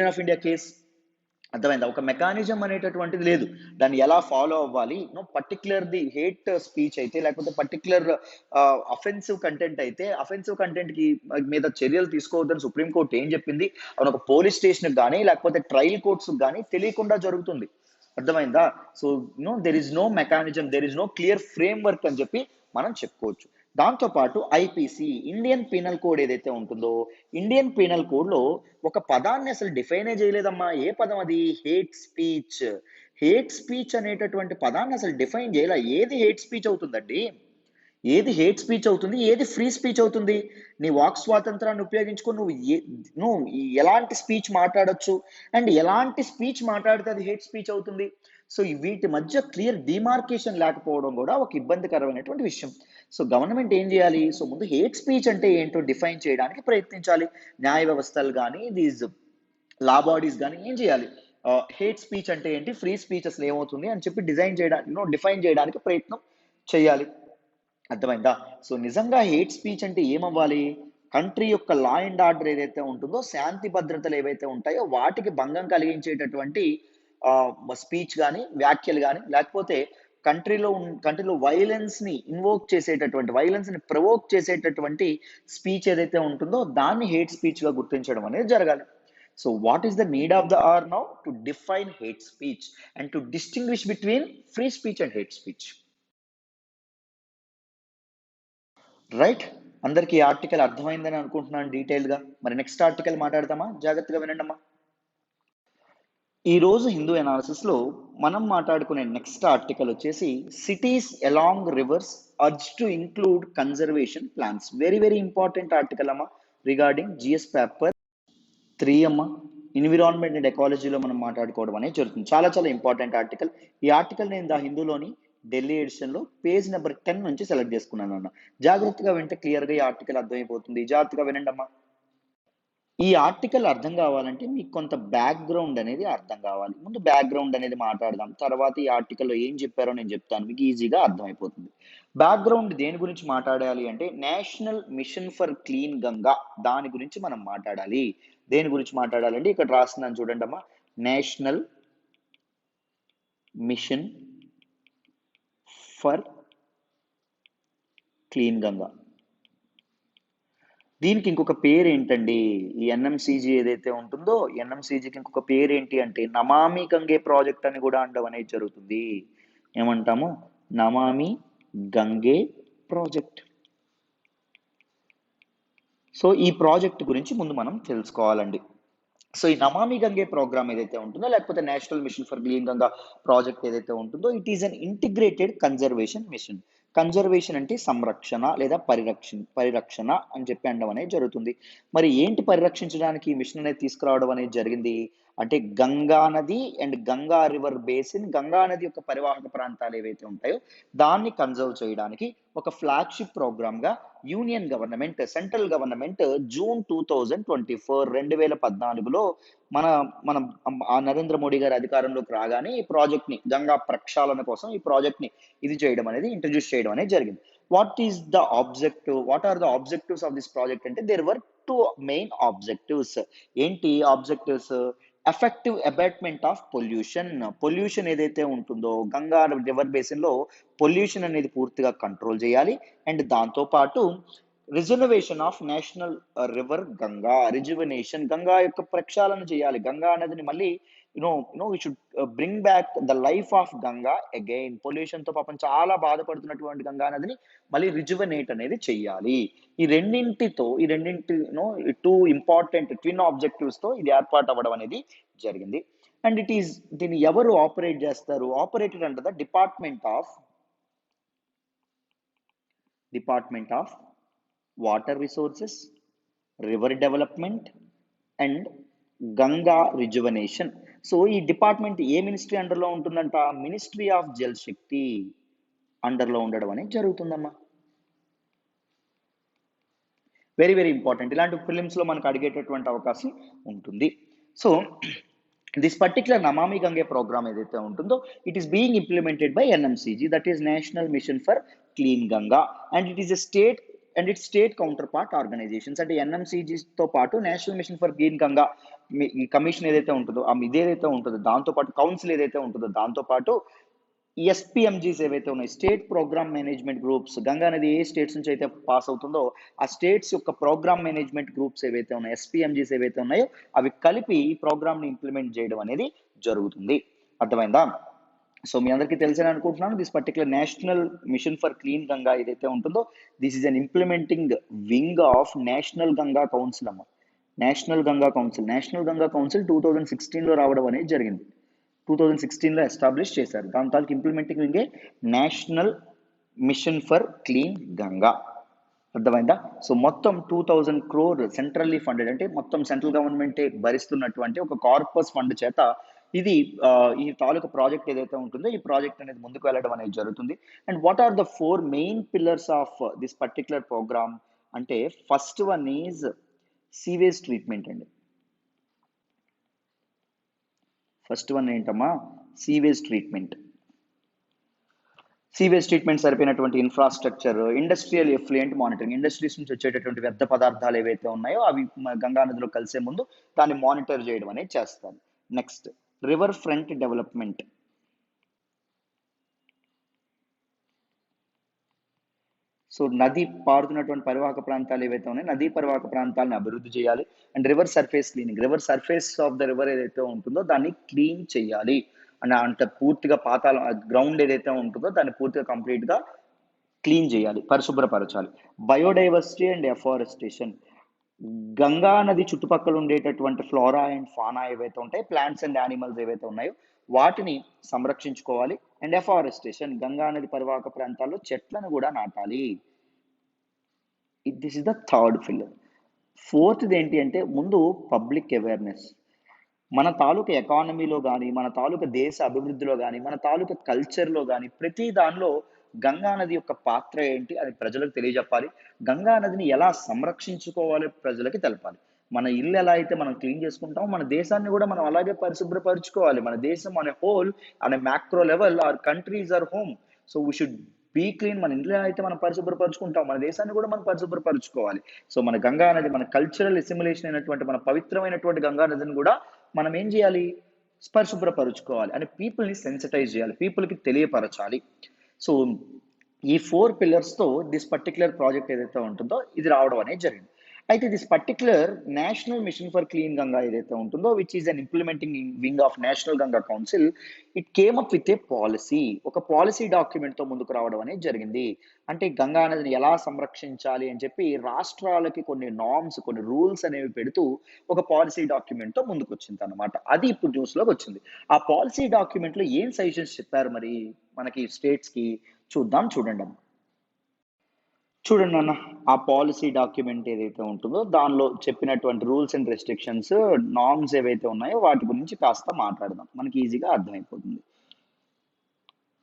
of India case. అర్థమైందా? ఒక mechanism అనేటటువంటిది లేదు. దాన్ని ఎలా ఫాలో అవ్వాలి, పర్టికులర్ ది హేట్ స్పీచ్ అయితే, లేకపోతే పర్టికులర్ అఫెన్సివ్ కంటెంట్ అయితే, అఫెన్సివ్ కంటెంట్ కి మీద చర్యలు తీసుకోవద్దని సుప్రీంకోర్టు ఏం చెప్పింది, అవును ఒక పోలీస్ స్టేషన్ కానీ లేకపోతే ట్రయల్ కోర్ట్స్ కానీ తెలియకుండా జరుగుతుంది. అర్థమైందా? So there is no mechanism, there is no clear framework అని చెప్పి మనం చెప్పుకోవచ్చు. దాంతోపాటు ఐపీసీ, ఇండియన్ పీనల్ కోడ్ ఏదైతే ఉంటుందో, ఇండియన్ పీనల్ కోడ్ లో ఒక పదాన్ని అసలు డిఫైనే చేయలేదమ్మా. ఏ పదం అది? Hate speech. హేట్ స్పీచ్ అనేటటువంటి పదాన్ని అసలు డిఫైన్ చేయలే. ఏది హేట్ స్పీచ్ అవుతుందండి? ఏది హేట్ స్పీచ్ అవుతుంది, ఏది ఫ్రీ స్పీచ్ అవుతుంది? నీ వాక్ స్వాతంత్రాన్ని ఉపయోగించుకొని నువ్వు ఎలాంటి స్పీచ్ మాట్లాడొచ్చు, అండ్ ఎలాంటి స్పీచ్ మాట్లాడితే అది హేట్ స్పీచ్ అవుతుంది? సో వీటి మధ్య క్లియర్ డిమార్కేషన్ లేకపోవడం కూడా ఒక ఇబ్బందికరమైనటువంటి విషయం. సో గవర్నమెంట్ ఏం చేయాలి, సో ముందు హేట్ స్పీచ్ అంటే ఏంటో డిఫైన్ చేయడానికి ప్రయత్నించాలి. న్యాయ వ్యవస్థలు కానీ, దీస్ లా బాడీస్ కానీ ఏం చేయాలి, హేట్ స్పీచ్ అంటే ఏంటి, ఫ్రీ స్పీచ్ అసలు ఏమవుతుంది అని చెప్పి డిఫైన్ చేయడానికి ప్రయత్నం చేయాలి. అర్థమైందా? సో నిజంగా హేట్ స్పీచ్ అంటే ఏమవ్వాలి, కంట్రీ యొక్క లా అండ్ ఆర్డర్ ఏదైతే ఉంటుందో, శాంతి భద్రతలు ఏవైతే ఉంటాయో వాటికి భంగం కలిగించేటటువంటి స్పీచ్ కానీ, వ్యాఖ్యలు కానీ, లేకపోతే కంట్రీలో వైలెన్స్ ని ఇన్వోక్ చేసేటటువంటి, వైలెన్స్ ని ప్రవోక్ చేసేటటువంటి స్పీచ్ ఏదైతే ఉంటుందో దాన్ని హేట్ స్పీచ్ గా గుర్తించడం అనేది జరగాలి. So what is the need of the hour now? To define hate speech and to distinguish between free speech and hate speech. Right, అందరికి ఆర్టికల్ అర్థమైందని అనుకుంటున్నాను డీటెయిల్ గా. మరి నెక్స్ట్ ఆర్టికల్ మాట్లాడతామా? జాగ్రత్తగా వినండమ్మా. ఈ రోజు హిందూ అనాలిసిస్ లో మనం మాట్లాడుకునే నెక్స్ట్ ఆర్టికల్ వచ్చేసి, cities along reverse urge to include conservation plans. Very very important article అమ్మా, రిగార్డింగ్ జిఎస్ పేపర్ 3 అమ్మా. ఎన్విరాన్మెంట్ అండ్ ఎకాలజీలో మనం మాట్లాడుకోవడం అనేది జరుగుతుంది. చాలా చాలా ఇంపార్టెంట్ ఆర్టికల్. ఈ ఆర్టికల్ నేను ద హిందూలోని ఢిల్లీ ఎడిషన్ లో పేజ్ నెంబర్ 10 నుంచి సెలెక్ట్ చేసుకున్నాను అన్న. జాగ్రత్తగా వింటే క్లియర్ గా ఈ ఆర్టికల్ అర్థమైపోతుంది. జాగ్రత్తగా వినండి అమ్మా. ఈ ఆర్టికల్ అర్థం కావాలంటే మీకు కొంత బ్యాక్గ్రౌండ్ అనేది అర్థం కావాలి. ముందు బ్యాక్గ్రౌండ్ అనేది మాట్లాడదాం, తర్వాత ఈ ఆర్టికల్లో ఏం చెప్పారో నేను చెప్తాను, మీకు ఈజీగా అర్థమైపోతుంది. బ్యాక్గ్రౌండ్ దేని గురించి మాట్లాడాలి అంటే, national mission for clean Ganga, దాని గురించి మనం మాట్లాడాలి. దేని గురించి మాట్లాడాలంటే ఇక్కడ రాస్తున్నాను చూడండి అమ్మా, national mission for clean Ganga. దీనికి ఇంకొక పేరు ఏంటండి, ఈ ఎన్ఎంసీజీ ఏదైతే ఉంటుందో, ఎన్ఎంసీజీకి ఇంకొక పేరు ఏంటి అంటే నమామి గంగే ప్రాజెక్ట్ అని కూడా అనడం అనేది జరుగుతుంది. ఏమంటాము? నమామి గంగే ప్రాజెక్ట్. సో ఈ ప్రాజెక్ట్ గురించి ముందు మనం తెలుసుకోవాలండి. సో ఈ నమామి గంగే ప్రోగ్రామ్ ఏదైతే ఉంటుందో, లేకపోతే national mission for clean Ganga project ఏదైతే ఉంటుందో, it is an integrated conservation mission. Conservation అంటే సంరక్షణ లేదా పరిరక్షణ అని చెప్పి అనడం అనేది జరుగుతుంది. మరి ఏంటి పరిరక్షించడానికి ఈ మిషన్ అనేది తీసుకురావడం అనేది జరిగింది అంటే గంగా నది and Ganga river basin, Ganga నది యొక్క పరివాహక ప్రాంతాలు ఏవైతే ఉంటాయో దాన్ని కన్జర్వ్ చేయడానికి ఒక ఫ్లాగ్షిప్ ప్రోగ్రామ్గా union government, central government June 2014లో మన మన ఆ నరేంద్ర మోడీ గారి అధికారంలోకి రాగానే ఈ ప్రాజెక్ట్ని, గంగా ప్రక్షాళన కోసం ఈ ప్రాజెక్ట్ని ఇది చేయడం అనేది, ఇంట్రడ్యూస్ చేయడం అనేది జరిగింది. What is the objective, what are the objectives of this project అంటే there were two main objectives. ఏంటి objectives? Effective abatement of pollution. Pollution ఏదైతే ఉంటుందో గంగా రివర్ బేసిన్ లో పొల్యూషన్ అనేది పూర్తిగా కంట్రోల్ చేయాలి. అండ్ దాంతో పాటు reservation of national river Ganga, rejuvenation, Ganga యొక్క ప్రక్షాళన చేయాలి. గంగా నదిని మళ్ళీ we should bring back the life of Ganga again. Pollution తో పాపం చాలా బాధపడుతున్నటువంటి గంగా నదిని మళ్ళీ రిజువనేట్ అనేది చెయ్యాలి. ఈ రెండింటి టూ ఇంపార్టెంట్ ట్విన్ ఆబ్జెక్టివ్స్ తో ఇది ఏర్పాటు అవ్వడం అనేది జరిగింది. అండ్ దీన్ని ఎవరు ఆపరేట్ చేస్తారు? Operated under the department of water resources, river development and Ganga rejuvenation. So ఈ డిపార్ట్మెంట్ ఏ మినిస్ట్రీ అండర్లో ఉంటుందంట? మినిస్ట్రీ ఆఫ్ జల్ శక్తి అండర్లో ఉండడం అనేది జరుగుతుందమ్మా. Very very important. ఇలాంటి ఫిలిమ్స్లో మనకు అడిగేటటువంటి అవకాశం ఉంటుంది. So this particular Namami Gange program ఏదైతే ఉంటుందో it is being implemented by NMCG, that is national mission for clean Ganga, and it is a state and its state counterpart organisations. అంటే ఎన్ఎంసీజీతో పాటు national mission for clean Ganga ఈ commission ఏదైతే ఉంటుందో, ఇదేదైతే ఉంటుందో దాంతో పాటు కౌన్సిల్ ఏదైతే ఉంటుందో దాంతో పాటు ఎస్పీఎంజీస్ ఏవైతే ఉన్నాయి, state program management groups, Ganga నది ఏ స్టేట్స్ నుంచి అయితే పాస్ అవుతుందో ఆ స్టేట్స్ యొక్క ప్రోగ్రామ్ మేనేజ్మెంట్ గ్రూప్స్ ఏవైతే ఉన్నాయో, ఎస్పీఎంజీస్ ఏవైతే ఉన్నాయో అవి కలిపి ఈ ప్రోగ్రామ్ ని ఇంప్లిమెంట్ చేయడం అనేది జరుగుతుంది. అర్థమైందా? సో మీ అందరికీ తెలిసిన అనుకుంటున్నాను, this particular national mission for clean Ganga ఏదైతే ఉంటుందో this is an implementing wing of national Ganga council అమ్మ. నేషనల్ గంగా కౌన్సిల్ 2016లో రావడం అనేది జరిగింది. 2016లో ఎస్టాబ్లిష్ చేశారు. దాని తాలూకు ఇంప్లిమెంటింగ్ వింగే national mission for clean Ganga. అర్థమైందా? సో మొత్తం 2000 crore సెంట్రల్లీ ఫండెడ్, అంటే మొత్తం సెంట్రల్ గవర్నమెంటే భరిస్తున్నటువంటి ఒక కార్పస్ ఫండ్ చేత ఇది ఈ తాలూకు ప్రాజెక్ట్ ఏదైతే ఉంటుందో ఈ ప్రాజెక్ట్ అనేది ముందుకు వెళ్ళడం అనేది జరుగుతుంది. And what are the 4 main pillars of this particular programme అంటే first one is sewage treatment అండి. ఫస్ట్ వన్ ఏంటమ్మా? సీవేజ్ ట్రీట్మెంట్ సరిపోయినటువంటి infrastructure, industrial effluent monitoring, industries నుంచి వచ్చేటటువంటి వ్యర్థ పదార్థాలు ఏవైతే ఉన్నాయో అవి గంగా నదిలో కలిసే ముందు దాన్ని మానిటర్ చేయడం అనేది చేస్తారు. Next river front development. So నది పారుతున్నటువంటి పరివాహక ప్రాంతాలు ఏవైతే ఉన్నాయో నదీ పరివాహక ప్రాంతాలను అభివృద్ధి చేయాలి. And river surface cleaning, river surface of the river ఏదైతే ఉంటుందో దాన్ని క్లీన్ చేయాలి. అండ్ పూర్తిగా పాతాళం గ్రౌండ్ ఏదైతే ఉంటుందో దాన్ని పూర్తిగా కంప్లీట్గా క్లీన్ చేయాలి, పరిశుభ్రపరచాలి. బయోడైవర్సిటీ అండ్ ఎఫారెస్టేషన్, గంగా నది చుట్టుపక్కల ఉండేటటువంటి ఫ్లోరా అండ్ ఫానా ఏవైతే ఉంటాయి, ప్లాంట్స్ అండ్ యానిమల్స్ ఏవైతే ఉన్నాయో వాటిని సంరక్షించుకోవాలి. అండ్ ఎఫారెస్టేషన్, గంగా నది పరివాహక ప్రాంతాల్లో చెట్లను కూడా నాటాలి. This is the third pillar. ఫోర్త్ది ఏంటి అంటే ముందు పబ్లిక్ అవేర్నెస్. మన తాలూకా ఎకానమీలో కానీ, మన తాలూకా దేశ అభివృద్ధిలో కానీ, మన తాలూకా కల్చర్లో కానీ ప్రతి దానిలో గంగా నది యొక్క పాత్ర ఏంటి అది ప్రజలకు తెలియజెప్పాలి. గంగా నదిని ఎలా సంరక్షించుకోవాలి ప్రజలకి తెలపాలి. మన ఇల్లు ఎలా అయితే మనం క్లీన్ చేసుకుంటామో మన దేశాన్ని కూడా మనం అలాగే పరిశుభ్రపరచుకోవాలి. మన దేశం అనే హోల్ అనే macro level or countries or home. So we should be clean. మన ఇంట్లో అయితే మనం పరిశుభ్రపరచుకుంటాం, మన దేశాన్ని కూడా మనం పరిశుభ్రపరచుకోవాలి. సో మన గంగా నది, మన కల్చరల్ ఎసిమిలేషన్ అయినటువంటి మన పవిత్రమైనటువంటి గంగా నదిని కూడా మనం ఏం చేయాలి? పరిశుభ్రపరచుకోవాలి అని పీపుల్ని సెన్సిటైజ్ చేయాలి, పీపుల్కి తెలియపరచాలి. సో ఈ 4 పిల్లర్స్తో దిస్ పర్టికులర్ ప్రాజెక్ట్ ఏదైతే ఉంటుందో ఇది రావడం అనేది జరిగింది. అయితే this particular national mission for clean Ganga ఏదైతే ఉంటుందో which is an implementing wing of national Ganga council, it came up with a policy. ఒక పాలసీ డాక్యుమెంట్తో ముందుకు రావడం అనేది జరిగింది. అంటే గంగా నదిని ఎలా సంరక్షించాలి అని చెప్పి రాష్ట్రాలకి కొన్ని నార్మ్స్, కొన్ని రూల్స్ అనేవి పెడుతూ ఒక పాలసీ డాక్యుమెంట్తో ముందుకు వచ్చింది అనమాట. అది ఇప్పుడు న్యూస్లోకి వచ్చింది. ఆ పాలసీ డాక్యుమెంట్లో ఏం సజెషన్స్ చెప్పారు మరి మనకి స్టేట్స్కి చూద్దాం. చూడండి అన్న, ఆ పాలసీ డాక్యుమెంట్ ఏదైతే ఉంటుందో దానిలో చెప్పినటువంటి రూల్స్ అండ్ రెస్ట్రిక్షన్స్, నార్మ్స్ ఏవైతే ఉన్నాయో వాటి గురించి కాస్త మాట్లాడదాం. మనకి ఈజీగా అర్థమైపోతుంది.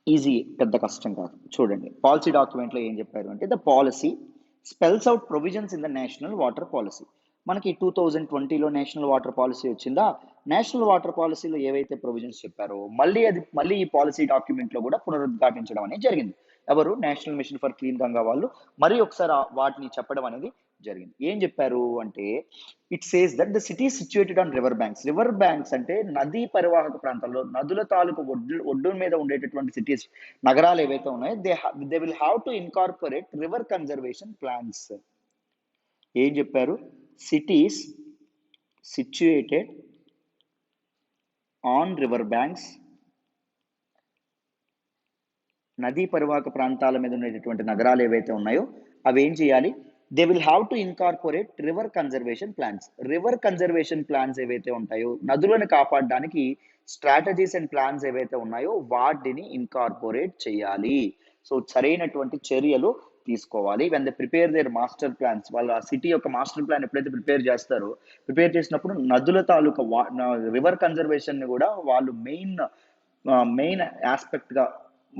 ఈజీ, పెద్ద కష్టం కాదు. చూడండి, పాలసీ డాక్యుమెంట్లో ఏం చెప్పారు అంటే, the policy spells out provisions in the national water policy. మనకి 2020లో నేషనల్ వాటర్ పాలసీ వచ్చిందా, నేషనల్ వాటర్ పాలసీలో ఏవైతే ప్రొవిజన్స్ చెప్పారో మళ్ళీ ఈ పాలసీ డాక్యుమెంట్లో కూడా పునరుద్ఘాటించడం అనేది జరిగింది. ఎవరు? National mission for clean Ganga వాళ్ళు మరి ఒకసారి వాటిని చెప్పడం అనేది జరిగింది. ఏం చెప్పారు అంటే, it says that the city situated on river banks. River banks అంటే నదీ పరివాహక ప్రాంతాల్లో, నదుల తాలూకు ఒడ్డు మీద ఉండేటటువంటి సిటీస్, నగరాలు ఏవైతే ఉన్నాయో they will have to incorporate river conservation plans. ఏం చెప్పారు? Cities situated on river banks, నదీ పరివాహక ప్రాంతాల మీద ఉండేటటువంటి నగరాలు ఏవైతే ఉన్నాయో అవి ఏం చేయాలి? They will have to incorporate river conservation plans. River conservation plans ఏవైతే ఉంటాయో, నదులను కాపాడడానికి స్ట్రాటజీస్ అండ్ ప్లాన్స్ ఏవైతే ఉన్నాయో వాటిని ఇన్కార్పొరేట్ చేయాలి. సో సరైనటువంటి చర్యలు తీసుకోవాలి. When they prepare there master plans, వాళ్ళ సిటీ యొక్క మాస్టర్ ప్లాన్ ఎప్పుడైతే ప్రిపేర్ చేసినప్పుడు నదుల తాలూకా రివర్ కన్జర్వేషన్ ని కూడా వాళ్ళు మెయిన్ ఆస్పెక్ట్గా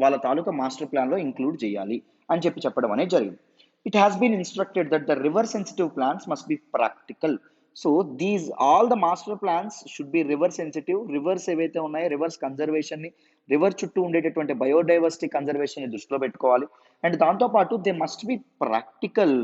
వాళ్ళ తాలూకా మాస్టర్ ప్లాన్లో ఇంక్లూడ్ చేయాలి అని చెప్పడం అనేది జరిగింది. It has been instructed that the river sensitive plans must be practical. So all the master plans should be river sensitive. Rivers ఏవైతే ఉన్నాయో రివర్స్ కన్జర్వేషన్ని, రివర్ చుట్టూ ఉండేటటువంటి బయోడైవర్సిటీ కన్జర్వేషన్ని దృష్టిలో పెట్టుకోవాలి. అండ్ దాంతోపాటు దే మస్ట్ బి ప్రాక్టికల్,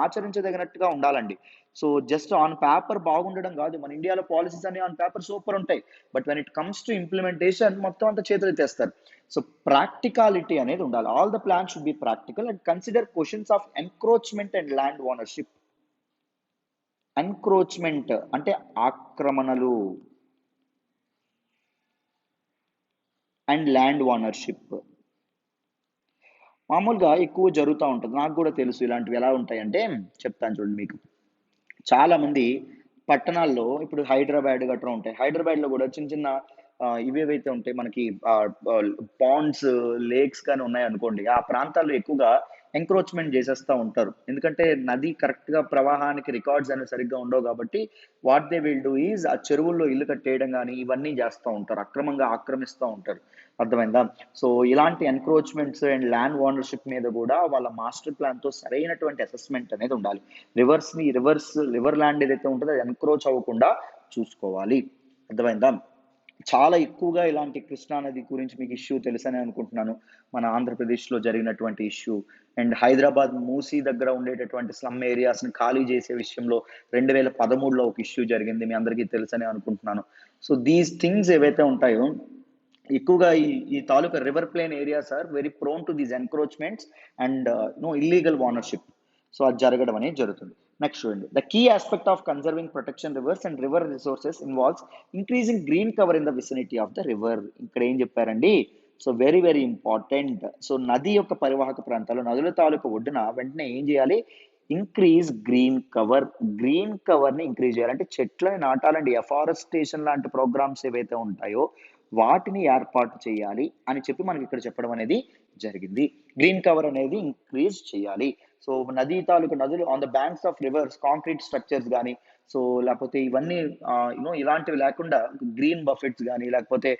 ఆచరించదగినట్టుగా ఉండాలండి. సో జస్ట్ ఆన్ పేపర్ బాగుండడం కాదు. మన ఇండియాలో పాలసీస్ అన్ని ఆన్ పేపర్ సూపర్ ఉంటాయి, but when it comes to implementation మొత్తం అంతా చేతులు ఎత్తేస్తారు. సో ప్రాక్టికాలిటీ అనేది ఉండాలి. All the plans should be practical and consider questions of encroachment and land ownership. Encroachment అంటే ఆక్రమణలు అండ్ ల్యాండ్ ఓనర్షిప్ మామూలుగా ఎక్కువ జరుగుతూ ఉంటుంది. నాకు కూడా తెలుసు ఇలాంటివి ఎలా ఉంటాయంటే, చెప్తాను చూడండి మీకు. చాలా మంది పట్టణాల్లో ఇప్పుడు హైదరాబాద్ గట్రా ఉంటాయి. హైదరాబాద్లో కూడా చిన్న చిన్న ఇవేవైతే ఉంటాయి మనకి పాండ్స్, లేక్స్ కానీ ఉన్నాయనుకోండి, ఆ ప్రాంతాల్లో ఎక్కువగా ఎంక్రోచ్మెంట్ చేసేస్తూ ఉంటారు. ఎందుకంటే నది కరెక్ట్గా ప్రవాహానికి రికార్డ్స్ అనేవి సరిగ్గా ఉండవు కాబట్టి what they will do is ఆ చెరువుల్లో ఇల్లు కట్టేయడం కానీ ఇవన్నీ చేస్తూ ఉంటారు, అక్రమంగా ఆక్రమిస్తూ ఉంటారు. అర్థమైందా? సో ఇలాంటి ఎన్క్రోచ్మెంట్స్ అండ్ ల్యాండ్ ఓనర్షిప్ మీద కూడా వాళ్ళ మాస్టర్ ప్లాన్తో సరైనటువంటి అసెస్మెంట్ అనేది ఉండాలి. రివర్ ల్యాండ్ ఏదైతే ఉంటుందో అది ఎన్క్రోచ్ అవ్వకుండా చూసుకోవాలి. అర్థమైందా? చాలా ఎక్కువగా ఇలాంటి కృష్ణానది గురించి మీకు ఇష్యూ తెలుసని అనుకుంటున్నాను. మన ఆంధ్రప్రదేశ్లో జరిగినటువంటి ఇష్యూ అండ్ హైదరాబాద్ మూసీ దగ్గర ఉండేటటువంటి స్లమ్ ఏరియాస్ని ఖాళీ చేసే విషయంలో 2013లో ఒక ఇష్యూ జరిగింది, మీ అందరికీ తెలుసని అనుకుంటున్నాను. సో దీస్ థింగ్స్ ఏవైతే ఉంటాయో ఎక్కువగా ఈ తాలూకా river plain areas are very prone to these encroachments and illegal ownership. So అది జరగడం అనేది జరుగుతుంది. నెక్స్ట్ చూడండి, the key aspect of conserving protection rivers and river resources involves increasing green cover in the vicinity of the river. ఇక్కడ ఏం చెప్పారండి? So very very important. So నది యొక్క పరివాహక ప్రాంతాల్లో, నదుల తాలూకు ఒడ్డున వెంటనే ఏం చేయాలి? Increase green cover. గ్రీన్ కవర్ని ఇంక్రీజ్ చేయాలంటే చెట్లని నాటాలండి. ఎఫారెస్టేషన్ లాంటి ప్రోగ్రామ్స్ ఏవైతే ఉంటాయో వాటిని ఏర్పాటు చేయాలి అని చెప్పి మనకి ఇక్కడ చెప్పడం అనేది జరిగింది. గ్రీన్ కవర్ అనేది ఇంక్రీజ్ చేయాలి. సో నదులు on the banks of reverse concrete structures కానీ, సో లేకపోతే ఇవన్నీ ఇలాంటివి లేకుండా గ్రీన్ బఫెట్స్ కానీ, లేకపోతే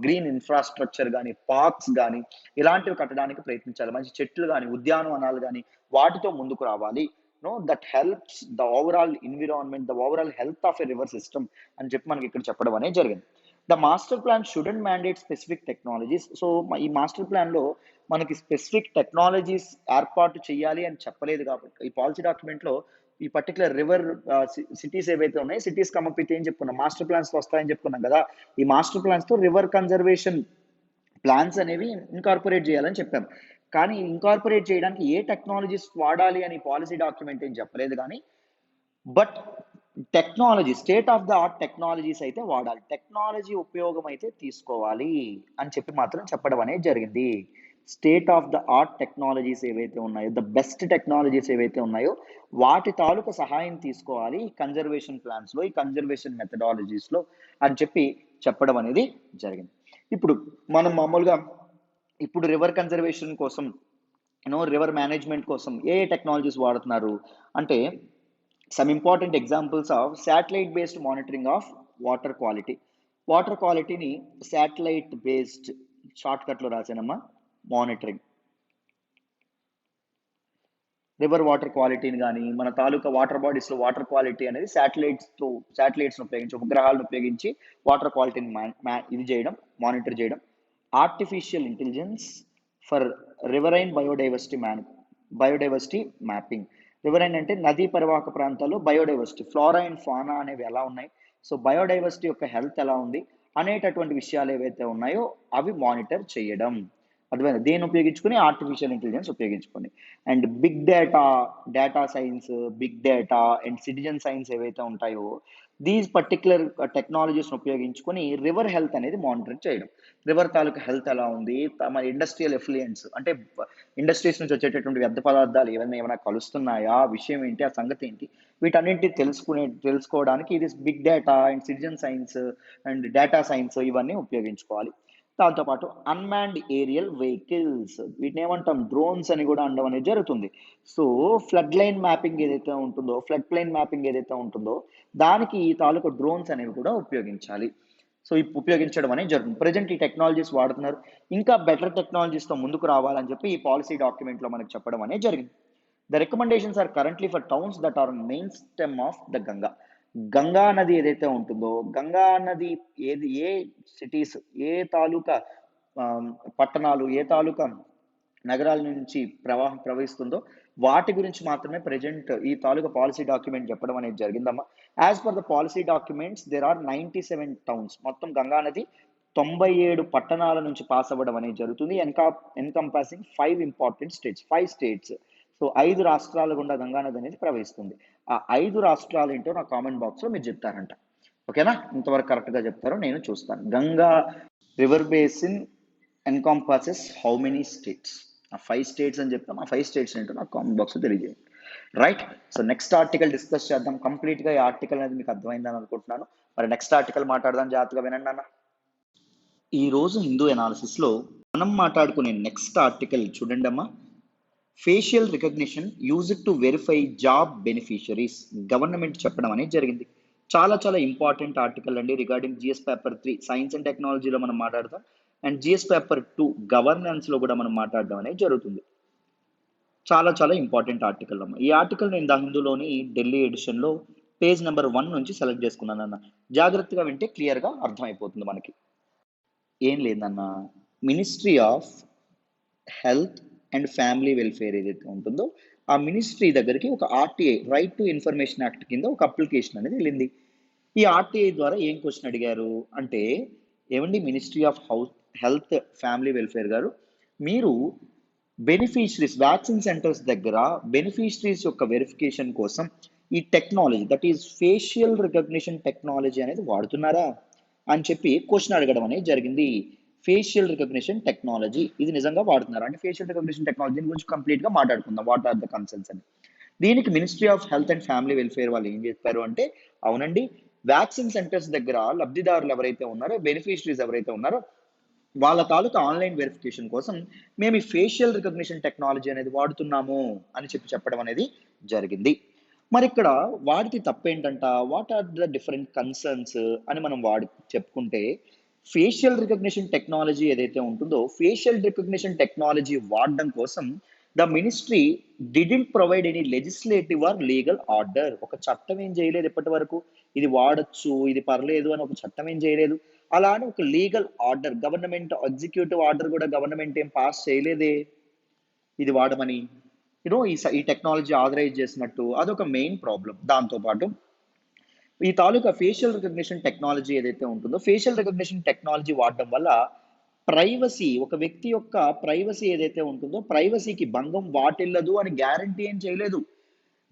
గ్రీన్ ఇన్ఫ్రాస్ట్రక్చర్ కానీ, పార్క్స్ కానీ ఇలాంటివి కట్టడానికి ప్రయత్నించాలి. మంచి చెట్లు కానీ, ఉద్యానవనాలు కానీ వాటితో ముందుకు రావాలి. That helps the overall environment, the overall health of a river system అని చెప్పి మనకి ఇక్కడ చెప్పడం అనేది జరిగింది. The master plan student mandate specific technologies. So ఈ మాస్టర్ ప్లాన్లో మనకి స్పెసిఫిక్ టెక్నాలజీస్ ఏర్పాటు చేయాలి అని చెప్పలేదు కాబట్టి ఈ పాలసీ డాక్యుమెంట్లో ఈ పర్టికులర్ రివర్ సిటీస్ ఏవైతే ఉన్నాయో సిటీస్ కమప్ విత్ ఏం చెప్పుకున్నాం, మాస్టర్ ప్లాన్స్ వస్తాయని చెప్పుకున్నాం కదా. ఈ మాస్టర్ ప్లాన్స్తో రివర్ కన్జర్వేషన్ ప్లాన్స్ అనేవి ఇన్కార్పొరేట్ చేయాలని చెప్పాం. కానీ ఇన్కార్పొరేట్ చేయడానికి ఏ టెక్నాలజీస్ వాడాలి అని పాలసీ డాక్యుమెంట్ ఏం చెప్పలేదు. కానీ but technology, state of the art technologies అయితే వాడాలి, టెక్నాలజీ ఉపయోగం అయితే తీసుకోవాలి అని చెప్పి మాత్రం చెప్పడం అనేది జరిగింది. State of the art technologies ఏవైతే ఉన్నాయో, ద బెస్ట్ టెక్నాలజీస్ ఏవైతే ఉన్నాయో వాటి తాలూకు సహాయం తీసుకోవాలి ఈ కన్జర్వేషన్ ప్లాన్స్లో, ఈ కన్జర్వేషన్ మెథడాలజీస్లో అని చెప్పడం అనేది జరిగింది. ఇప్పుడు మనం మామూలుగా ఇప్పుడు రివర్ కన్జర్వేషన్ కోసం రివర్ మేనేజ్మెంట్ కోసం ఏ టెక్నాలజీస్ వాడుతున్నారు అంటే, some important examples of satellite based monitoring of water quality. Water క్వాలిటీని శాటిలైట్ బేస్డ్, షార్ట్ కట్లో రాసానమ్మా, మానిటరింగ్. రివర్ వాటర్ క్వాలిటీని కానీ, మన తాలూకా వాటర్ బాడీస్లో వాటర్ క్వాలిటీ అనేది శాటిలైట్స్ని ఉపయోగించి, ఉపగ్రహాలను ఉపయోగించి వాటర్ క్వాలిటీని ఇది చేయడం, మానిటర్ చేయడం. Artificial intelligence for riverine biodiversity mapping. Riverine అంటే నదీ పరివాహక ప్రాంతాల్లో బయోడైవర్సిటీ, ఫ్లోరా అండ్ ఫానా అనేవి ఎలా ఉన్నాయి, సో బయోడైవర్సిటీ యొక్క హెల్త్ ఎలా ఉంది అనేటటువంటి విషయాలు ఏవైతే ఉన్నాయో అవి మానిటర్ చేయడం. అర్థమైంది? దేన్ని ఉపయోగించుకుని? ఆర్టిఫిషియల్ ఇంటెలిజెన్స్ ఉపయోగించుకొని. And big data science, big data and citizen science ఏవైతే ఉంటాయో దీస్ పర్టికులర్ టెక్నాలజీస్ని ఉపయోగించుకొని రివర్ హెల్త్ అనేది మానిటర్ చేయడం. రివర్ తాలూకా హెల్త్ ఎలా ఉంది, మన ఇండస్ట్రియల్ ఎఫ్లుయెంట్స్ అంటే ఇండస్ట్రీస్ నుంచి వచ్చేటటువంటి వ్యర్థ పదార్థాలు ఏమైనా కలుస్తున్నాయా, విషయం ఏంటి, ఆ సంగతి ఏంటి, వీటన్నింటినీ తెలుసుకోవడానికి ఇది big data and citizen science and data science ఇవన్నీ ఉపయోగించుకోవాలి. దాంతోపాటు అన్మాన్డ్ ఏరియల్ వెహికల్స్, వీటిని ఏమంటాం, డ్రోన్స్ అని కూడా అనడం అనేది జరుగుతుంది. సో ఫ్లడ్ ప్లెయిన్ మ్యాపింగ్ ఏదైతే ఉంటుందో దానికి ఈ తాలూకు డ్రోన్స్ అనేవి కూడా ఉపయోగించాలి. సో ఉపయోగించడం అనేది జరుగుతుంది. ప్రజెంట్ ఈ టెక్నాలజీస్ వాడుతున్నారు. ఇంకా బెటర్ టెక్నాలజీస్తో ముందుకు రావాలని చెప్పి ఈ పాలసీ డాక్యుమెంట్లో మనకు చెప్పడం అనేది జరిగింది. The recommendations are currently for towns that are main stem of the Ganga. Ganga నది ఏదైతే ఉంటుందో, గంగా నది ఏ సిటీస్, ఏ తాలూకా పట్టణాలు, ఏ తాలూకా నగరాల నుంచి ప్రవహిస్తుందో వాటి గురించి మాత్రమే ప్రజెంట్ ఈ తాలూకా పాలసీ డాక్యుమెంట్ చెప్పడం అనేది జరిగిందమ్మా. As per the policy documents there are 97 towns. మొత్తం గంగా నది 97 పట్టణాల నుంచి పాస్ అవ్వడం అనేది జరుగుతుంది. Encompassing 5 important states, 5 states. So 5 రాష్ట్రాల గుండా గంగా నది అనేది ప్రవహిస్తుంది. ఆ 5 రాష్ట్రాలు ఏంటో నా కామెంట్ బాక్స్లో మీరు చెప్తారంట. ఓకేనా? ఇంతవరకు కరెక్ట్గా చెప్తారో నేను చూస్తాను. Ganga river basin encompasses how many states? ఆ 5 స్టేట్స్ అని చెప్తాం. ఆ 5 స్టేట్స్ ఏంటో నాకు కామెంట్ బాక్స్లో తెలియజేయండి. Right. So next article discuss చేద్దాం. కంప్లీట్గా ఈ ఆర్టికల్ అనేది మీకు అర్థమైందని అనుకుంటున్నాను. మరి నెక్స్ట్ ఆర్టికల్ మాట్లాడదాం. జాగ్రత్తగా వినండి అన్న. ఈరోజు హిందూ ఎనాలిసిస్లో మనం మాట్లాడుకునే నెక్స్ట్ ఆర్టికల్ చూడండి అమ్మా. Facial recognition used to verify job beneficiaries. Government చెప్పడం అనేది జరిగింది. చాలా చాలా ఇంపార్టెంట్ ఆర్టికల్ అండి. Regarding GS paper 3 science and టెక్నాలజీలో మనం మాట్లాడతాం. అండ్ జిఎస్ పేపర్ 2 గవర్నెన్స్లో కూడా మనం మాట్లాడడం అనేది జరుగుతుంది. చాలా చాలా ఇంపార్టెంట్ ఆర్టికల్ అమ్మ. ఈ ఆర్టికల్ నేను ద హిందూలోని ఢిల్లీ ఎడిషన్లో పేజ్ నెంబర్ 1 నుంచి సెలెక్ట్ చేసుకున్నాను అన్న. జాగ్రత్తగా వింటే క్లియర్గా అర్థమైపోతుంది మనకి. ఏం లేదన్న, ministry of health and family welfare ఏదైతే ఉంటుందో ఆ మినిస్ట్రీ దగ్గరికి ఒక RTI, right to information act కింద ఒక అప్లికేషన్ అనేది వెళ్ళింది. ఈ ఆర్టీఐ ద్వారా ఏం క్వశ్చన్ అడిగారు అంటే, ఏమండి ministry of health family welfare గారు, మీరు బెనిఫిషరీస్, వ్యాక్సిన్ సెంటర్స్ దగ్గర బెనిఫిషరీస్ యొక్క వెరిఫికేషన్ కోసం ఈ technology, that is facial recognition technology అనేది వాడుతున్నారా అని చెప్పి క్వశ్చన్ అడగడం అనేది జరిగింది. ఫేషియల్ రికగ్నిషన్ టెక్నాలజీ ఇది నిజంగా వాడుతున్నారు అంటే, ఫేషియల్ రికగ్నిషన్ టెక్నాలజీ గురించి కంప్లీట్గా మాట్లాడుకుందాం. వాట్ ఆర్ ద కన్సర్న్స్ అని. దీనికి ministry of health and family welfare వాళ్ళు ఏం చెప్పారు అంటే, అవునండి వ్యాక్సిన్ సెంటర్స్ దగ్గర లబ్ధిదారులు ఎవరైతే ఉన్నారో, బెనిఫిషరీస్ ఎవరైతే ఉన్నారో వాళ్ళ తాలూకా ఆన్లైన్ వెరిఫికేషన్ కోసం మేము ఈ ఫేషియల్ రికగ్నిషన్ టెక్నాలజీ అనేది వాడుతున్నాము అని చెప్పడం అనేది జరిగింది. మరి ఇక్కడ వాడితే తప్పేంటంట, what are the different concerns అని మనం చెప్పుకుంటే, ఫేషియల్ రికగ్నిషన్ టెక్నాలజీ ఏదైతే ఉంటుందో, ఫేషియల్ రికగ్నిషన్ టెక్నాలజీ వాడడం కోసం the ministry didn't provide any legislative or legal order. ఒక చట్టం ఏం చేయలేదు ఇప్పటి వరకు, ఇది వాడచ్చు, ఇది పర్లేదు అని ఒక చట్టం ఏం చేయలేదు. అలానే ఒక legal order, government executive order కూడా గవర్నమెంట్ ఏం పాస్ చేయలేదే ఇది వాడమని. ఈ టెక్నాలజీ ఆథరైజ్ చేసినట్టు. అదొక మెయిన్ ప్రాబ్లం. దాంతోపాటు ఈ తాలూకా ఫేషియల్ రికగ్నిషన్ టెక్నాలజీ ఏదైతే ఉంటుందో, ఫేషియల్ రికగ్నిషన్ టెక్నాలజీ వాడడం వల్ల ప్రైవసీ, ఒక వ్యక్తి యొక్క ప్రైవసీ ఏదైతే ఉంటుందో ప్రైవసీకి భంగం వాటిల్లదు అని గ్యారంటీ ఏం చేయలేదు.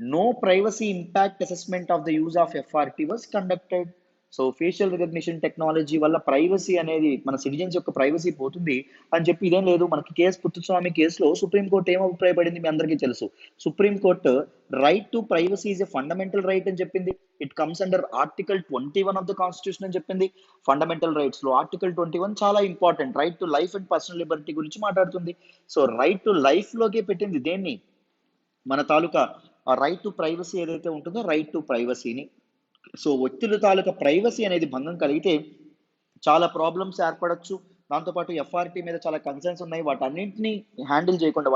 No privacy impact assessment of the use of FRT was conducted. So facial recognition technology వల్ల ప్రైవసీ అనేది మన సిటిజన్స్ యొక్క ప్రైవసీ పోతుంది అని చెప్పి ఇదేం లేదు. మనకి పుత్తుస్వామి కేసులో సుప్రీంకోర్టు ఏం అభిప్రాయపడింది మీ అందరికీ తెలుసు. Supreme court right to privacy is a fundamental right అని చెప్పింది. It comes under article 21 of the constitution అని చెప్పింది. ఫండమెంటల్ రైట్స్ లో ఆర్టికల్ 21 చాలా important. Right to life and personal Liberty గురించి మాట్లాడుతుంది. సో రైట్ టు లైఫ్ లోకి పెట్టింది దేన్ని, మన తాలూకా రైట్ టు ప్రైవసీ ఏదైతే ఉంటుందో రైట్ టు ప్రైవసీని. సో వ్యక్తుల తాలూకా ప్రైవసీ అనేది భంగం కలిగితే చాలా ప్రాబ్లమ్స్ ఏర్పడచ్చు. దాంతోపాటు ఎఫ్ఆర్టీ మీద చాలా కన్సర్న్స్ ఉన్నాయి. వాటన్నింటినీ హ్యాండిల్ చేయకుండా,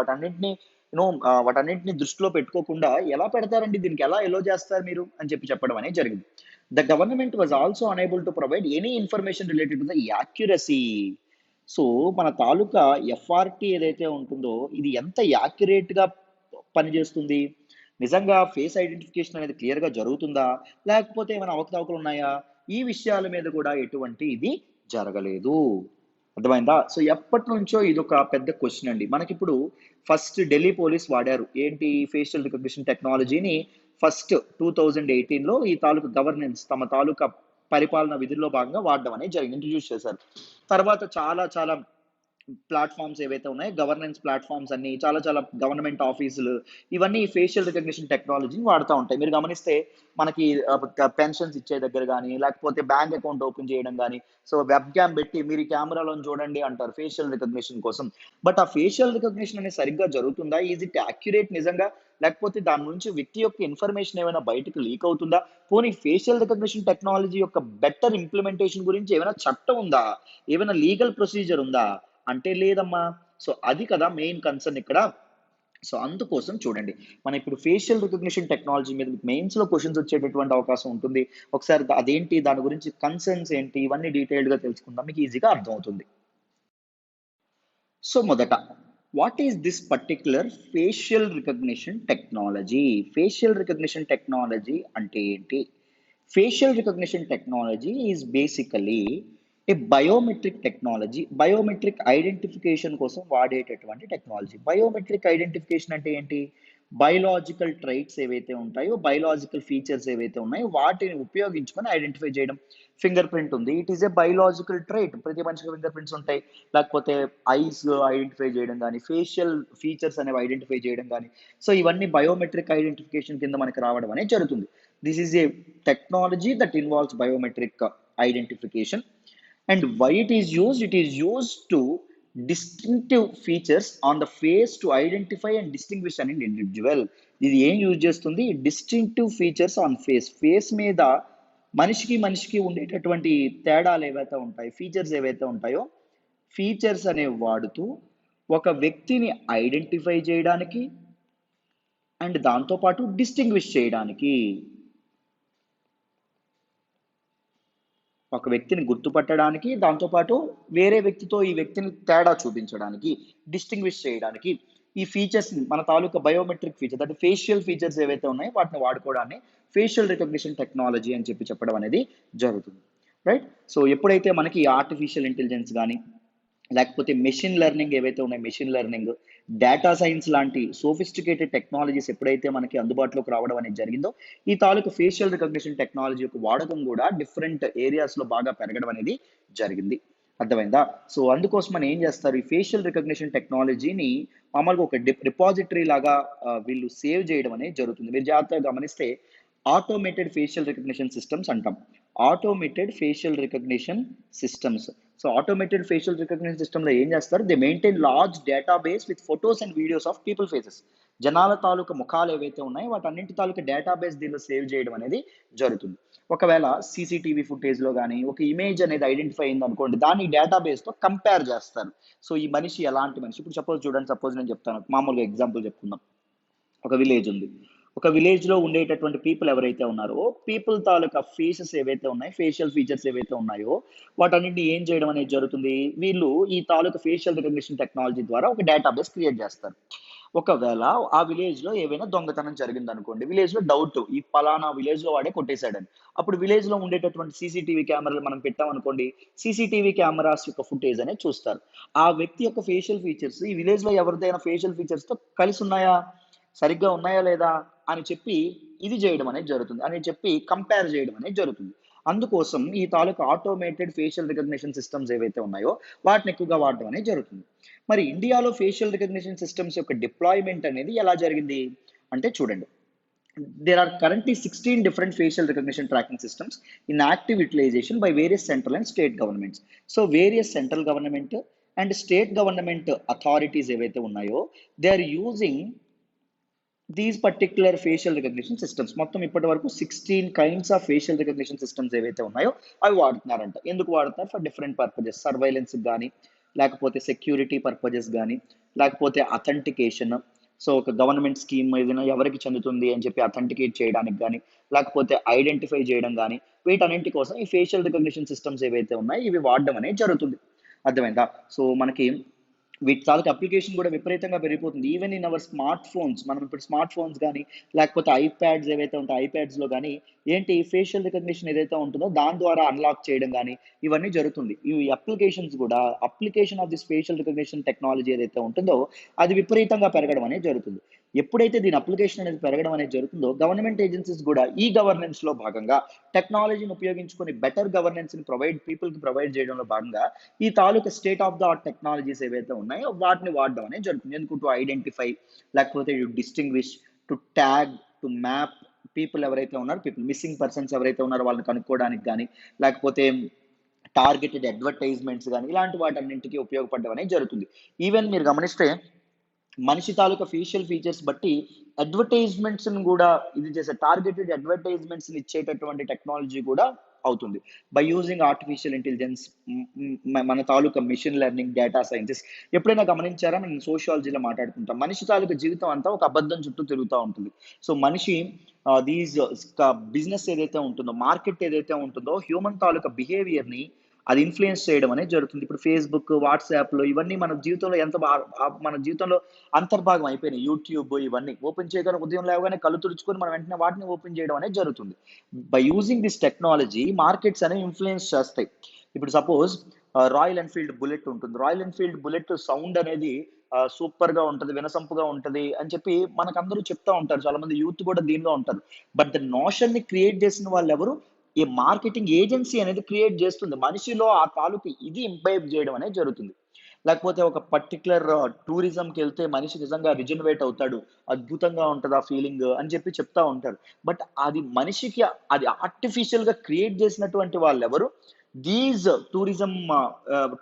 వాటన్నింటినీ దృష్టిలో పెట్టుకోకుండా ఎలా పెడతారండి, దీనికి ఎలా ఎలో చేస్తారు మీరు అని చెప్పడం అనేది జరిగింది. The government was also unable to provide any information related to the accuracy. So మన తాలూకా ఎఫ్ఆర్టీ ఏదైతే ఉంటుందో ఇది ఎంత యాక్యురేట్ గా పనిచేస్తుంది, నిజంగా ఫేస్ ఐడెంటిఫికేషన్ అనేది క్లియర్ గా జరుగుతుందా, లేకపోతే ఏమైనా అవకతవకలు ఉన్నాయా, ఈ విషయాల మీద కూడా ఎటువంటి ఇది జరగలేదు. అర్థమైందా? సో ఎప్పటి నుంచో ఇది ఒక పెద్ద క్వశ్చన్ అండి. మనకిప్పుడు ఫస్ట్ ఢిల్లీ పోలీస్ వాడారు ఏంటి ఫేషియల్ రికగ్నిషన్ టెక్నాలజీని. ఫస్ట్ 2018లో ఈ తాలూకా గవర్నెన్స్ తమ తాలూకా పరిపాలన విధుల్లో భాగంగా వాడడం అనేది జరిగింది, ఇంట్రడ్యూస్ చేశారు. తర్వాత చాలా చాలా ప్లాట్ఫామ్స్ ఏవైతే ఉన్నాయో గవర్నెన్స్ ప్లాట్ఫామ్స్ అన్ని చాలా గవర్నమెంట్ ఆఫీసులు ఇవన్నీ ఫేషియల్ రికగ్నిషన్ టెక్నాలజీని వాడుతూ ఉంటాయి. మీరు గమనిస్తే మనకి పెన్షన్స్ ఇచ్చే దగ్గర కానీ, లేకపోతే బ్యాంక్ అకౌంట్ ఓపెన్ చేయడం కానీ, సో వెబ్ క్యామ్ పెట్టి మీరు ఈ కెమెరాలో చూడండి అంటారు ఫేషియల్ రికగ్నిషన్ కోసం. బట్ ఆ ఫేషియల్ రికగ్నిషన్ అనేది సరిగ్గా జరుగుతుందా, ఈజ్ ఇట్ యాక్యురేట్ నిజంగా, లేకపోతే దాని నుంచి వ్యక్తి యొక్క ఇన్ఫర్మేషన్ ఏమైనా బయటకు లీక్ అవుతుందా, పోనీ ఫేషియల్ రికగ్నిషన్ టెక్నాలజీ యొక్క బెటర్ ఇంప్లిమెంటేషన్ గురించి ఏమైనా చట్టం ఉందా, ఏమైనా లీగల్ ప్రొసీజర్ ఉందా అంటే లేదమ్మా. సో అది కదా మెయిన్ కన్సర్న్ ఇక్కడ. సో అందుకోసం చూడండి, మనం ఇప్పుడు ఫేషియల్ రికగ్నిషన్ టెక్నాలజీ మీద మెయిన్స్ లో క్వశ్చన్స్ వచ్చేటటువంటి అవకాశం ఉంటుంది. ఒకసారి అదేంటి, దాని గురించి కన్సర్న్స్ ఏంటి, ఇవన్నీ డీటెయిల్డ్ గా తెలుసుకుందాం, మీకు ఈజీగా అర్థమవుతుంది. సో మొదట what is this particular facial recognition technology? Facial recognition technology అంటే ఏంటి? Facial recognition technology is basically A biometric technology. Biometric identification కోసం వాడేటటువంటి టెక్నాలజీ. బయోమెట్రిక్ ఐడెంటిఫికేషన్ అంటే ఏంటి? బయోలాజికల్ ట్రైట్స్ ఏవైతే ఉంటాయో, బయోలాజికల్ ఫీచర్స్ ఏవైతే ఉన్నాయో వాటిని ఉపయోగించుకొని ఐడెంటిఫై చేయడం. ఫింగర్ ప్రింట్ ఉంది, it is a biological trait, ప్రతి మనిషికి ఫింగర్ ప్రింట్స్ ఉంటాయి. లేకపోతే ఐస్ ఐడెంటిఫై చేయడం కానీ, ఫేషియల్ ఫీచర్స్ అనేవి ఐడెంటిఫై చేయడం కానీ, సో ఇవన్నీ బయోమెట్రిక్ ఐడెంటిఫికేషన్ కింద మనకి రావడం అనేది జరుగుతుంది. This is a technology that involves biometric identification. And why it is used to distinctive features on the face to identify and distinguish an individual. ఇది ఏం యూజ్ చేస్తుంది? డిస్టింక్టివ్ ఫీచర్స్ ఆన్ ఫేస్ మీద మనిషికి ఉండేటటువంటి తేడాలు ఏవైతే ఉంటాయి, ఫీచర్స్ ఏవైతే ఉంటాయో, ఫీచర్స్ అనేవి వాడుతూ ఒక వ్యక్తిని ఐడెంటిఫై చేయడానికి అండ్ దాంతోపాటు డిస్టింగ్విష్ చేయడానికి, ఒక వ్యక్తిని గుర్తుపట్టడానికి, దాంతోపాటు వేరే వ్యక్తితో ఈ వ్యక్తిని తేడా చూపించడానికి, డిస్టింగ్విష్ చేయడానికి ఈ ఫీచర్స్ మన తాలూకా బయోమెట్రిక్ ఫీచర్స్ అంటే ఫేషియల్ ఫీచర్స్ ఏవైతే ఉన్నాయో వాటిని వాడుకోవడాన్ని ఫేషియల్ రికగ్నిషన్ టెక్నాలజీ అని చెప్పడం అనేది జరుగుతుంది. రైట్? సో ఎప్పుడైతే మనకి ఆర్టిఫిషియల్ ఇంటెలిజెన్స్ కానీ, లేకపోతే మెషిన్ లెర్నింగ్ ఏవైతే ఉన్నాయి, మెషిన్ లెర్నింగ్, డేటా సైన్స్ లాంటి సోఫిస్టికేటెడ్ టెక్నాలజీస్ ఎప్పుడైతే మనకి అందుబాటులోకి రావడం అనేది జరిగిందో, ఈ తాలూకు ఫేషియల్ రికగ్నిషన్ టెక్నాలజీ యొక్క వాడకం కూడా డిఫరెంట్ ఏరియాస్ లో బాగా పెరగడం అనేది జరిగింది. అర్థమైందా? సో అందుకోసం మనం ఏం చేస్తారు, ఈ ఫేషియల్ రికగ్నిషన్ టెక్నాలజీని మామూలుగా ఒక రిపాజిటరీ లాగా వీళ్ళు సేవ్ చేయడం అనేది జరుగుతుంది. మీరు జాగ్రత్తగా గమనిస్తే ఆటోమేటెడ్ ఫేషియల్ రికగ్నిషన్ సిస్టమ్స్ అంటాం. Automated facial recognition systems. So automated facial recognition system లో ఏం చేస్తారు, they maintain large database with photos and videos of people faces. జనాల తాలూకా ముఖాలు ఏవైతే ఉన్నాయో వాటన్నింటి తాలూకా డేటాబేస్ దీనిలో సేవ్ చేయడం అనేది జరుగుతుంది. ఒకవేళ సీసీటీవీ ఫుటేజ్ లో కానీ ఒక ఇమేజ్ అనేది ఐడెంటిఫై అయింది అనుకోండి, దాన్ని డేటాబేస్ తో కంపేర్ చేస్తారు. సో ఈ మనిషి ఎలాంటి మనిషి, ఇప్పుడు సపోజ్ నేను చెప్తాను, మామూలుగా ఎగ్జాంపుల్ చెప్పుకుందాం. ఒక విలేజ్ ఉంది, ఒక విలేజ్ లో ఉండేటటువంటి పీపుల్ ఎవరైతే ఉన్నారో, పీపుల్ తాలూకా ఫేసెస్ ఏవైతే ఉన్నాయి, ఫేషియల్ ఫీచర్స్ ఏవైతే ఉన్నాయో వాటన్నింటిని ఏం చేయడం అనేది జరుగుతుంది, వీళ్ళు ఈ తాలూకా ఫేషియల్ రికగ్నిషన్ టెక్నాలజీ ద్వారా ఒక డేటాబేస్ క్రియేట్ చేస్తారు. ఒకవేళ ఆ విలేజ్ లో ఏవైనా దొంగతనం జరిగింది అనుకోండి, విలేజ్ లో డౌట్ ఈ పలానా విలేజ్ లో వాడే కొట్టేశాడని, అప్పుడు విలేజ్ లో ఉండేటటువంటి సీసీటీవీ కెమెరాలు మనం పెట్టాం అనుకోండి, సీసీటీవీ కెమెరాస్ యొక్క ఫుటేజ్ అనేది చూస్తారు. ఆ వ్యక్తి యొక్క ఫేషియల్ ఫీచర్స్ ఈ విలేజ్ లో ఎవరిదైనా ఫేషియల్ ఫీచర్స్ తో కలిసి ఉన్నాయా, సరిగ్గా ఉన్నాయా లేదా అని చెప్పి ఇది చేయడం అనేది జరుగుతుంది, అని చెప్పి కంపేర్ చేయడం అనేది జరుగుతుంది. అందుకోసం ఈ తాలూకు ఆటోమేటెడ్ ఫేషియల్ రికగ్నిషన్ సిస్టమ్స్ ఏవైతే ఉన్నాయో వాటిని ఎక్కువగా వాడడం అనేది జరుగుతుంది. మరి ఇండియాలో ఫేషియల్ రికగ్నిషన్ సిస్టమ్స్ యొక్క డిప్లాయ్మెంట్ అనేది ఎలా జరిగింది అంటే చూడండి, there are currently 16 different facial recognition tracking systems in active utilization by various central and state governments. So various central government and state government authorities ఏవైతే ఉన్నాయో they are using these particular facial recognition systems. మొత్తం ఇప్పటి వరకు 16 kinds of facial recognition systems ఏవైతే ఉన్నాయో అవి వాడుతున్నారంట. ఎందుకు వాడుతున్నారు? ఫర్ డిఫరెంట్ పర్పజెస్, సర్వైలెన్స్ కానీ, లేకపోతే సెక్యూరిటీ పర్పజెస్ కానీ, లేకపోతే అథెంటికేషన్. సో ఒక గవర్నమెంట్ స్కీమ్ ఏదైనా ఎవరికి చెందుతుంది అని చెప్పి అథెంటికేట్ చేయడానికి కానీ, లేకపోతే ఐడెంటిఫై చేయడం కానీ, వీటన్నింటి కోసం ఈ ఫేషియల్ రికగ్నిషన్ సిస్టమ్స్ ఏవైతే ఉన్నాయో ఇవి వాడడం అనేది జరుగుతుంది. అర్థమైందా? సో మనకి వీటి తాలూకు అప్లికేషన్ కూడా విపరీతంగా పెరిగిపోతుంది. Even in our smart phones, మనం ఇప్పుడు స్మార్ట్ ఫోన్స్ కానీ, లేకపోతే ఐప్యాడ్స్ ఏవైతే ఉంటాయో ఐప్యాడ్స్లో కానీ ఏంటి ఫేషియల్ రికగ్నిషన్ ఏదైతే ఉంటుందో దాని ద్వారా అన్లాక్ చేయడం కానీ ఇవన్నీ జరుగుతుంది. ఈ అప్లికేషన్స్ కూడా, application of this facial recognition technology ఏదైతే ఉంటుందో అది విపరీతంగా పెరగడం అనేది జరుగుతుంది. ఎప్పుడైతే దీని అప్లికేషన్ అనేది పెరగడం అనేది జరుగుతుందో గవర్నమెంట్ ఏజెన్సీస్ కూడా ఈ గవర్నెన్స్ లో భాగంగా టెక్నాలజీని ఉపయోగించుకొని బెటర్ గవర్నెన్స్ ని పీపుల్కి ప్రొవైడ్ చేయడంలో భాగంగా ఈ తాలూకా state of the art technologies ఏవైతే ఉన్నాయో వాటిని వాడడం అనేది జరుగుతుంది. ఎందుకు? టు ఐడెంటిఫై, లేకపోతే to distinguish, to tag, to map people ఎవరైతే ఉన్నారో, మిస్సింగ్ పర్సన్స్ ఎవరైతే ఉన్నారో వాళ్ళని కనుక్కోవడానికి కానీ, లేకపోతే టార్గెటెడ్ అడ్వర్టైజ్మెంట్స్ కానీ ఇలాంటి వాటన్నింటికి ఉపయోగపడడం అనేది జరుగుతుంది. ఈవెన్ మీరు గమనిస్తే మనిషి తాలూకా ఫేషియల్ ఫీచర్స్ బట్టి అడ్వర్టైజ్మెంట్స్ కూడా ఇది చేసే టార్గెటెడ్ అడ్వర్టైజ్మెంట్స్ ఇచ్చేటటువంటి టెక్నాలజీ కూడా అవుతుంది బై యూజింగ్ ఆర్టిఫిషియల్ ఇంటెలిజెన్స్, మన తాలూకా మిషన్ లెర్నింగ్, డేటా సైన్సెస్. ఎప్పుడైనా గమనించారా? మనం సోషియాలజీలో మాట్లాడుకుంటాం, మనిషి తాలూకా జీవితం అంతా ఒక అబద్ధం చుట్టూ తిరుగుతూ ఉంటుంది. సో మనిషి దీస్ బిజినెస్ ఏదైతే ఉంటుందో, మార్కెట్ ఏదైతే ఉంటుందో హ్యూమన్ తాలూకా బిహేవియర్ని అది ఇన్ఫ్లుయెన్స్ చేయడం అనేది జరుగుతుంది. ఇప్పుడు ఫేస్బుక్, వాట్సాప్లో ఇవన్నీ మన జీవితంలో మన జీవితంలో అంతర్భాగం అయిపోయినాయి. యూట్యూబ్ ఇవన్నీ ఓపెన్ చేయగానే ఉదయం లేవగానే కళ్ళు తుడుచుకొని మనం వెంటనే వాటిని ఓపెన్ చేయడం అనేది జరుగుతుంది. By using this technology markets అనేవి ఇన్ఫ్లుయెన్స్ చేస్తాయి. ఇప్పుడు సపోజ్ రాయల్ ఎన్ఫీల్డ్ బుల్లెట్ ఉంటుంది. రాయల్ ఎన్ఫీల్డ్ బుల్లెట్ సౌండ్ అనేది సూపర్ గా ఉంటది, వినసంపుగా ఉంటది అని చెప్పి మనకందరూ చెప్తా ఉంటారు. చాలా మంది యూత్ కూడా దీనిలో ఉంటారు. బట్ ద నోషన్ ని క్రియేట్ చేసిన వాళ్ళు ఎవరు? ఈ మార్కెటింగ్ ఏజెన్సీ అనేది క్రియేట్ చేస్తుంది. మనిషిలో ఆ తాలూకు ఇది ఇంపైబ్ చేయడం అనేది జరుగుతుంది. లేకపోతే ఒక పర్టికులర్ టూరిజంకి వెళ్తే మనిషి నిజంగా రిజనరేట్ అవుతాడు, అద్భుతంగా ఉంటుంది ఆ ఫీలింగ్ అని చెప్పి చెప్తా ఉంటారు. బట్ అది మనిషికి అది ఆర్టిఫిషియల్ గా క్రియేట్ చేసినటువంటి వాళ్ళు ఎవరు? దీస్ టూరిజం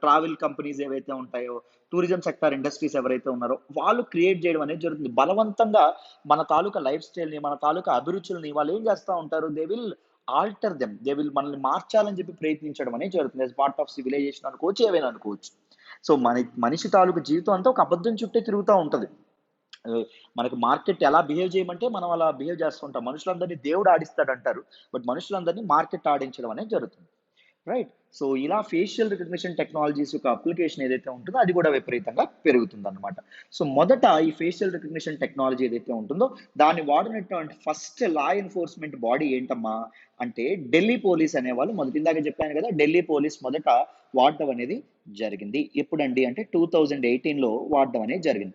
ట్రావెల్ కంపెనీస్ ఏవైతే ఉంటాయో, టూరిజం సెక్టార్ ఇండస్ట్రీస్ ఎవరైతే ఉన్నారో వాళ్ళు క్రియేట్ చేయడం అనేది జరుగుతుంది. బలవంతంగా మన తాలూకా లైఫ్ స్టైల్ని, మన తాలూకా అభిరుచుల్ని వాళ్ళు ఏం చేస్తూ ఉంటారు? They will alter them, they will మనల్ని మార్చాలని చెప్పి ప్రయత్నించడం అనేది జరుగుతుంది. యాజ్ పార్ట్ ఆఫ్ సివిలైజేషన్ అనుకోవచ్చు, ఏవైనా అనుకోవచ్చు. సో మనిషి తాలూకు జీవితం అంతా ఒక అబద్ధం చుట్టే తిరుగుతూ ఉంటది. మనకి మార్కెట్ ఎలా బిహేవ్ చేయమంటే మనం అలా బిహేవ్ చేస్తుంటాం. మనుషులందరినీ దేవుడు ఆడిస్తాడు అంటారు, బట్ మనుషులందరినీ మార్కెట్ ఆడించడం అనేది జరుగుతుంది. రైట్? సో ఇలా ఫేషియల్ రికగ్నిషన్ టెక్నాలజీస్ యొక్క అప్లికేషన్ ఏదైతే ఉంటుందో అది కూడా విపరీతంగా పెరుగుతుంది అనమాట. సో మొదట ఈ ఫేషియల్ రికగ్నిషన్ టెక్నాలజీ ఏదైతే ఉంటుందో దాన్ని వాడినటువంటి ఫస్ట్ లా ఎన్ఫోర్స్మెంట్ బాడీ ఏంటమ్మా అంటే ఢిల్లీ పోలీస్ అనేవాళ్ళు మొదటి, ఇందాక చెప్పాను కదా, ఢిల్లీ పోలీస్ మొదట వాడడం అనేది జరిగింది. ఎప్పుడండి అంటే 2018లో వాడడం అనేది జరిగింది.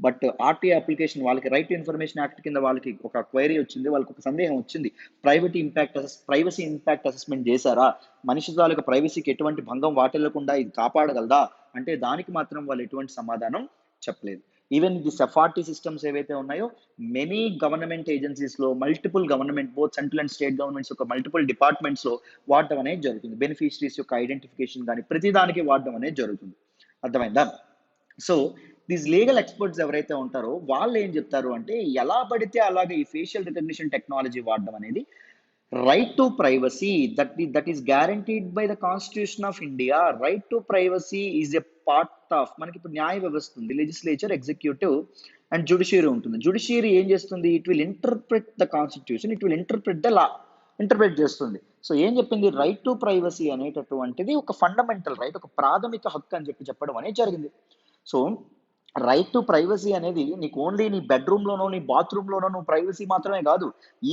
బట్ ఆర్టీఐ అప్లికేషన్ వాళ్ళకి రైట్ టు ఇన్ఫర్మేషన్ యాక్ట్ కింద వాళ్ళకి ఒక క్వైరీ వచ్చింది, వాళ్ళకి ఒక సందేహం వచ్చింది. ప్రైవసీ ఇంపాక్ట్ అసెస్మెంట్ చేశారా? మనిషి తాలూకా ప్రైవసీకి ఎటువంటి భంగం వాటిల్లకుండా ఇది కాపాడగలదా అంటే దానికి మాత్రం వాళ్ళు ఎటువంటి సమాధానం చెప్పలేదు. ఈవెన్ ది ఎఫ్ఆర్టీ సిస్టమ్స్ ఏవైతే ఉన్నాయో మెనీ గవర్నమెంట్ ఏజెన్సీస్ లో, multiple government, both central and state governments యొక్క మల్టిపుల్ డిపార్ట్మెంట్స్ లో వాడడం అనేది జరుగుతుంది. బెనిఫిషరీస్ యొక్క ఐడెంటిఫికేషన్ కానీ ప్రతిదానికి వాడడం అనేది జరుగుతుంది. అర్థమైందా? సో దీస్ లీగల్ ఎక్స్పర్ట్స్ ఎవరైతే ఉంటారో వాళ్ళు ఏం చెప్తారు అంటే ఎలా పడితే అలాగే ఈ ఫేషియల్ రికగ్నిషన్ టెక్నాలజీ వాడడం అనేది right to privacy that is guaranteed by the constitution of India. Right to privacy is a part of, మనకి ఇప్పుడు న్యాయ వ్యవస్థ ఉంది, లెజిస్లేచర్, ఎగ్జిక్యూటివ్ అండ్ జుడిషియరీ ఉంటుంది. జుడిషియరీ ఏం చేస్తుంది? It will interpret the constitution, it will interpret the law, interpret చేస్తుంది. So ఏం చెప్పింది? రైట్ టు ప్రైవసీ అనేటటువంటిది ఒక ఫండమెంటల్ రైట్, ఒక ప్రాథమిక హక్కు అని చెప్పి చెప్పడం అనేది జరిగింది. సో రైట్ టు ప్రైవసీ అనేది నీకు ఓన్లీ నీ బెడ్‌రూమ్‌లోనో, నీ బాత్రూమ్‌లోనో నువ్వు ప్రైవసీ మాత్రమే గాదు.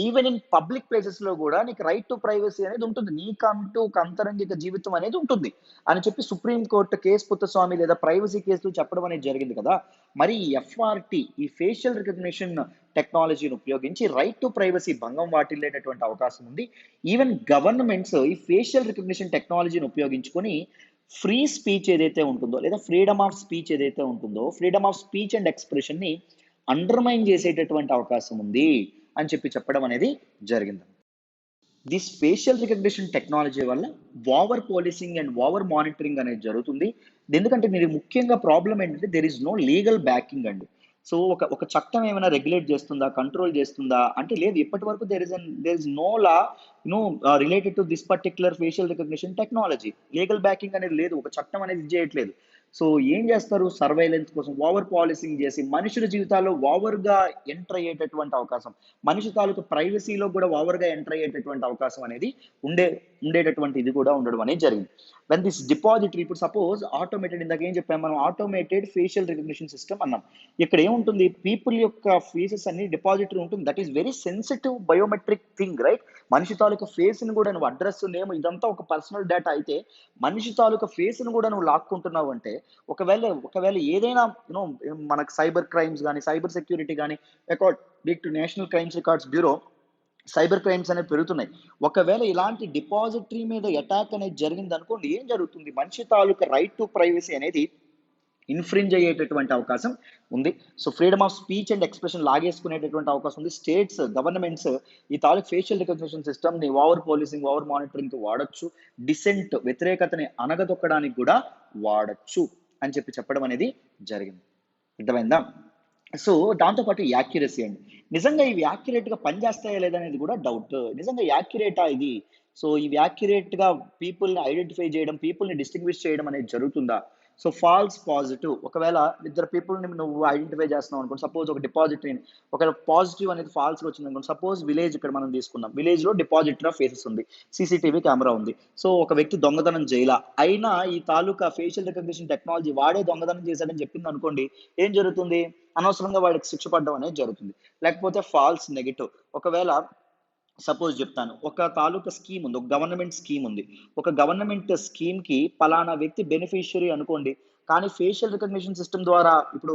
ఈవెన్ ఇన్ పబ్లిక్ ప్లేసెస్‌లో గూడా నీకు రైట్ టు ప్రైవసీ అనేది ఉంటుంది. నీకంటూ ఒక అంతరంగిక జీవితం అనేది ఉంటుంది. అని చెప్పి సుప్రీం కోర్ట్ కేస్ పుత్తస్వామి లేదా ప్రైవసీ కేసులు చెప్పడం అనేది జరిగింది కదా! మరి ఈ ఎఫ్ఆర్‌టి ఈ ఫేషియల్ రికగ్నిషన్ టెక్నాలజీని ఉపయోగించి రైట్ టు ప్రైవసీ భంగం వాటిల్లేటటువంటి అవకాశం ఉంది. ఈవెన్ గవర్నమెంట్స్ ఈ ఫేషియల్ రికగ్నిషన్ టెక్నాలజీని ఉపయోగించుకొని ఫ్రీ స్పీచ్ ఏదైతే ఉంటుందో లేదా ఫ్రీడమ్ ఆఫ్ స్పీచ్ ఏదైతే ఉంటుందో ఫ్రీడమ్ ఆఫ్ స్పీచ్ అండ్ ఎక్స్ప్రెషన్ని అండర్మైన్ చేసేటటువంటి అవకాశం ఉంది అని చెప్పడం అనేది జరిగింది. దిస్ ఫేషియల్ రికగ్నిషన్ టెక్నాలజీ వల్ల over policing and over monitoring అనేది జరుగుతుంది. ఎందుకంటే మీరు ముఖ్యంగా ప్రాబ్లం ఏంటంటే there is no legal backing అండి. సో ఒక చట్టం ఏమైనా రెగ్యులేట్ చేస్తుందా, కంట్రోల్ చేస్తుందా అంటే లేదు. ఇప్పటి వరకు there is no law related to this particular facial recognition technology. Legal backing అనేది లేదు. ఒక చట్టం అనేది చేయట్లేదు. సో ఏం చేస్తారు, సర్వైలెన్స్ కోసం ఓవర్ పాలిసింగ్ చేసి మనుషుల జీవితాల్లో ఓవర్గా ఎంటర్ అయ్యేటటువంటి అవకాశం, మనిషి తాలూకు ప్రైవసీలో కూడా ఓవర్గా ఎంటర్ అయ్యేటటువంటి అవకాశం అనేది ఉండేటటువంటి ఇది కూడా ఉండడం అనేది జరిగింది. వెన్ దిస్ డిపాజిటరీ ఇప్పుడు సపోజ్ ఆటోమేటెడ్, ఇందాక ఏం చెప్పాము మనం, ఆటోమేటెడ్ ఫేషియల్ రికగ్నిషన్ సిస్టమ్ అన్నాం. ఇక్కడ ఏముంటుంది, పీపుల్ యొక్క ఫేసెస్ అన్ని డిపాజిటరీ ఉంటుంది. That is very sensitive biometric thing, right? మనిషి తాలూకా ఫేస్ని కూడా నువ్వు అడ్రస్ నేమ్ ఇదంతా ఒక పర్సనల్ డేటా అయితే మనిషి తాలూకా ఫేస్ని కూడా నువ్వు లాక్కుంటున్నావు అంటే ఒకవేళ ఏదైనా మనకు సైబర్ క్రైమ్స్ కానీ సైబర్ సెక్యూరిటీ కానీ according to national crimes records bureau cyber crimes అనేవి పెరుగుతున్నాయి. ఒకవేళ ఇలాంటి డిపాజిటరీ మీద అటాక్ అనేది జరిగింది అనుకోండి, ఏం జరుగుతుంది, మనిషి తాలూకా రైట్ టు ప్రైవసీ అనేది ఇన్ఫ్రింజ్ అయ్యేటటువంటి అవకాశం ఉంది. So freedom of speech and expression లాగేసుకునేటటువంటి అవకాశం ఉంది. స్టేట్స్ గవర్నమెంట్స్ ఈ తాలూకు ఫేషియల్ రికగ్నిషన్ సిస్టమ్ని ఓవర్ పోలీసింగ్ ఓవర్ మానిటరింగ్కి వాడచ్చు. డిసెంట్ వ్యతిరేకతని అనగదొక్కడానికి కూడా వాడచ్చు అని చెప్పడం అనేది జరిగింది. అర్థమైందా? సో దాంతోపాటు యాక్యురసీ అండి. నిజంగా ఇవి యాక్యురేట్గా పనిచేస్తాయా లేదా అనేది కూడా డౌట్. నిజంగా యాక్యురేటా ఇది? సో ఇవి యాక్యురేట్గా పీపుల్ని ఐడెంటిఫై చేయడం, పీపుల్ని డిస్టింగ్విష్ చేయడం అనేది జరుగుతుందా? సో ఫాల్స్ పాజిటివ్, ఒకవేళ ఇద్దరు పీపుల్ని నువ్వు ఐడెంటిఫై చేస్తున్నావు అనుకోండి, సపోజ్ ఒక డిపాజిటరీ ఒకవేళ పాజిటివ్ అనేది ఫాల్స్ వచ్చింది అనుకోండి, సపోజ్ విలేజ్ ఇక్కడ మనం తీసుకుందాం, విలేజ్లో డిపాజిటరీ ఆఫ్ ఫేసెస్ ఉంది, సీసీటీవీ కెమెరా ఉంది. సో ఒక వ్యక్తి దొంగతనం చేయలా, అయినా ఈ తాలూకా ఫేషియల్ రికగ్నిషన్ టెక్నాలజీ వాడే దొంగతనం చేశాడని చెప్పింది అనుకోండి, ఏం జరుగుతుంది, అనవసరంగా వాడికి శిక్ష పడడం అనేది జరుగుతుంది. లేకపోతే ఫాల్స్ నెగిటివ్, ఒకవేళ సపోజ్ చెప్తాను, ఒక తాలూకా స్కీమ్ ఉంది, ఒక గవర్నమెంట్ స్కీమ్ ఉంది, ఒక గవర్నమెంట్ స్కీమ్కి పలానా వ్యక్తి బెనిఫిషియరీ అనుకోండి, కానీ ఫేషియల్ రికగ్నిషన్ సిస్టమ్ ద్వారా ఇప్పుడు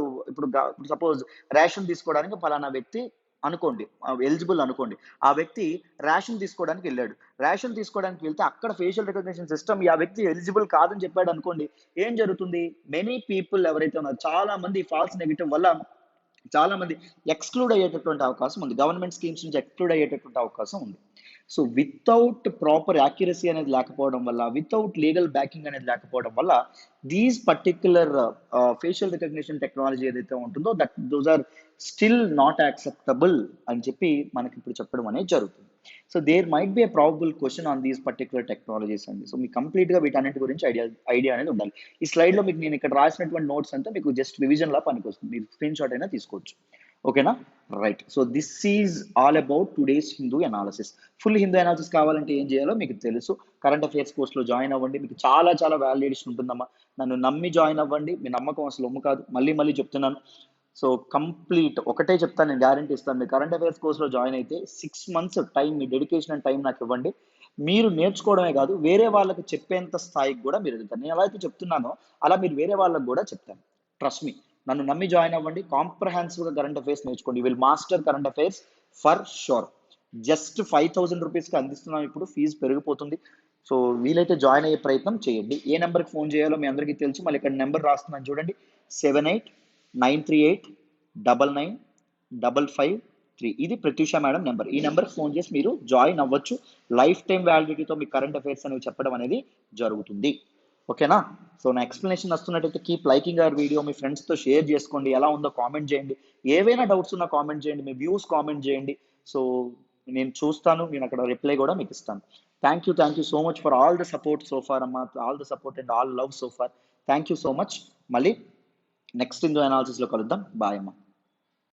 సపోజ్ రేషన్ తీసుకోవడానికి పలానా వ్యక్తి అనుకోండి ఎలిజిబుల్ అనుకోండి, ఆ వ్యక్తి రేషన్ తీసుకోవడానికి వెళ్ళాడు. రేషన్ తీసుకోవడానికి వెళ్తే అక్కడ ఫేషియల్ రికగ్నిషన్ సిస్టమ్ ఆ వ్యక్తి ఎలిజిబుల్ కాదని చెప్పాడు అనుకోండి, ఏం జరుగుతుంది, మెనీ పీపుల్ ఎవరైతే ఉన్నారో చాలా మంది ఫాల్స్ నెగిటివ్ వల్ల చాలా మంది ఎక్స్క్లూడ్ అయ్యేటటువంటి అవకాశం ఉంది, గవర్నమెంట్ స్కీమ్స్ నుంచి ఎక్స్క్లూడ్ అయ్యేటటువంటి అవకాశం ఉంది. సో వితౌట్ ప్రాపర్ యాక్యురసీ అనేది లేకపోవడం వల్ల, వితౌట్ లీగల్ బ్యాకింగ్ అనేది లేకపోవడం వల్ల these particular facial recognition technology ఏదైతే ఉంటుందో those are still not acceptable అని చెప్పి మనకి ఇప్పుడు చెప్పడం అనేది జరుగుతుంది. So there might be a probable question on these particular technologies అండి. సో మీకు కంప్లీట్గా వీటన్నిటి గురించి ఐడియా అనేది ఉండాలి. ఈ స్లైడ్లో మీకు నేను ఇక్కడ రాసినటువంటి నోట్స్ అంతా మీకు జస్ట్ రివిజన్లా పనికొస్తుంది, మీరు స్క్రీన్ షాట్ అయినా తీసుకోవచ్చు. ఓకేనా? Right. So this is all about today's Hindu analysis. Full Hindu analysis కావాలంటే ఏం చేయాలో మీకు తెలుసు. కరెంట్ అఫైర్స్ కోర్స్లో జాయిన్ అవ్వండి, మీకు చాలా చాలా వాల్యుయేషన్ ఉంటుందమ్మా. నన్ను నమ్మి జాయిన్ అవ్వండి, మీ నమ్మకం అసలు ఒమ్ము కాదు, మళ్ళీ చెప్తున్నాను. సో కంప్లీట్ ఒకటే చెప్తాను, నేను గ్యారంటీ ఇస్తాను, మీరు కరెంట్ అఫైర్స్ కోర్స్లో జాయిన్ అయితే 6 months time, me dedication and time నాకు ఇవ్వండి. మీరు నేర్చుకోవడమే కాదు, వేరే వాళ్ళకి చెప్పేంత స్థాయికి కూడా మీరు ఎదుగుతారు. నేను ఎలా అయితే చెప్తున్నానో అలా మీరు వేరే వాళ్ళకి కూడా చెప్తాను. ట్రస్ట్ మీ, నన్ను నమ్మి జాయిన్ అవ్వండి. కాంప్రహెన్సివ్గా కరెంట్ అఫైర్స్ నేర్చుకోండి. Will master current affairs for sure. Just 5,000 రూపీస్కి అందిస్తున్నాం, ఇప్పుడు ఫీజు పెరిగిపోతుంది. సో వీలైతే జాయిన్ అయ్యే ప్రయత్నం చేయండి. ఏ నెంబర్కి ఫోన్ చేయాలో మీ అందరికీ తెలుసు, మళ్ళీ ఇక్కడ నెంబర్ రాస్తున్నాను చూడండి, 7893899553. ఇది ప్రత్యూష మేడం నెంబర్. ఈ నెంబర్కి ఫోన్ చేసి మీరు జాయిన్ అవ్వచ్చు. లైఫ్ టైం వ్యాలిడిటీతో మీ కరెంట్ అఫైర్స్ అనేవి చెప్పడం అనేది జరుగుతుంది. ఓకేనా? సో నా ఎక్స్ప్లెనేషన్ వస్తున్నట్టయితే కీప్ లైకింగ్ అవర్ వీడియో, మీ ఫ్రెండ్స్తో షేర్ చేసుకోండి, ఎలా ఉందో కామెంట్ చేయండి, ఏవైనా డౌట్స్ ఉన్నా కామెంట్ చేయండి, మీ వ్యూస్ కామెంట్ చేయండి. సో నేను చూస్తాను, నేను అక్కడ రిప్లై కూడా మీకు ఇస్తాను. Thank you so much for all the support so far అమ్మా, all the support and all love so far. Thank you so much. మళ్ళీ నెక్స్ట్ హిందూ అనాలిసిస్లో కలుద్దాం. బాయ్ అమ్మా.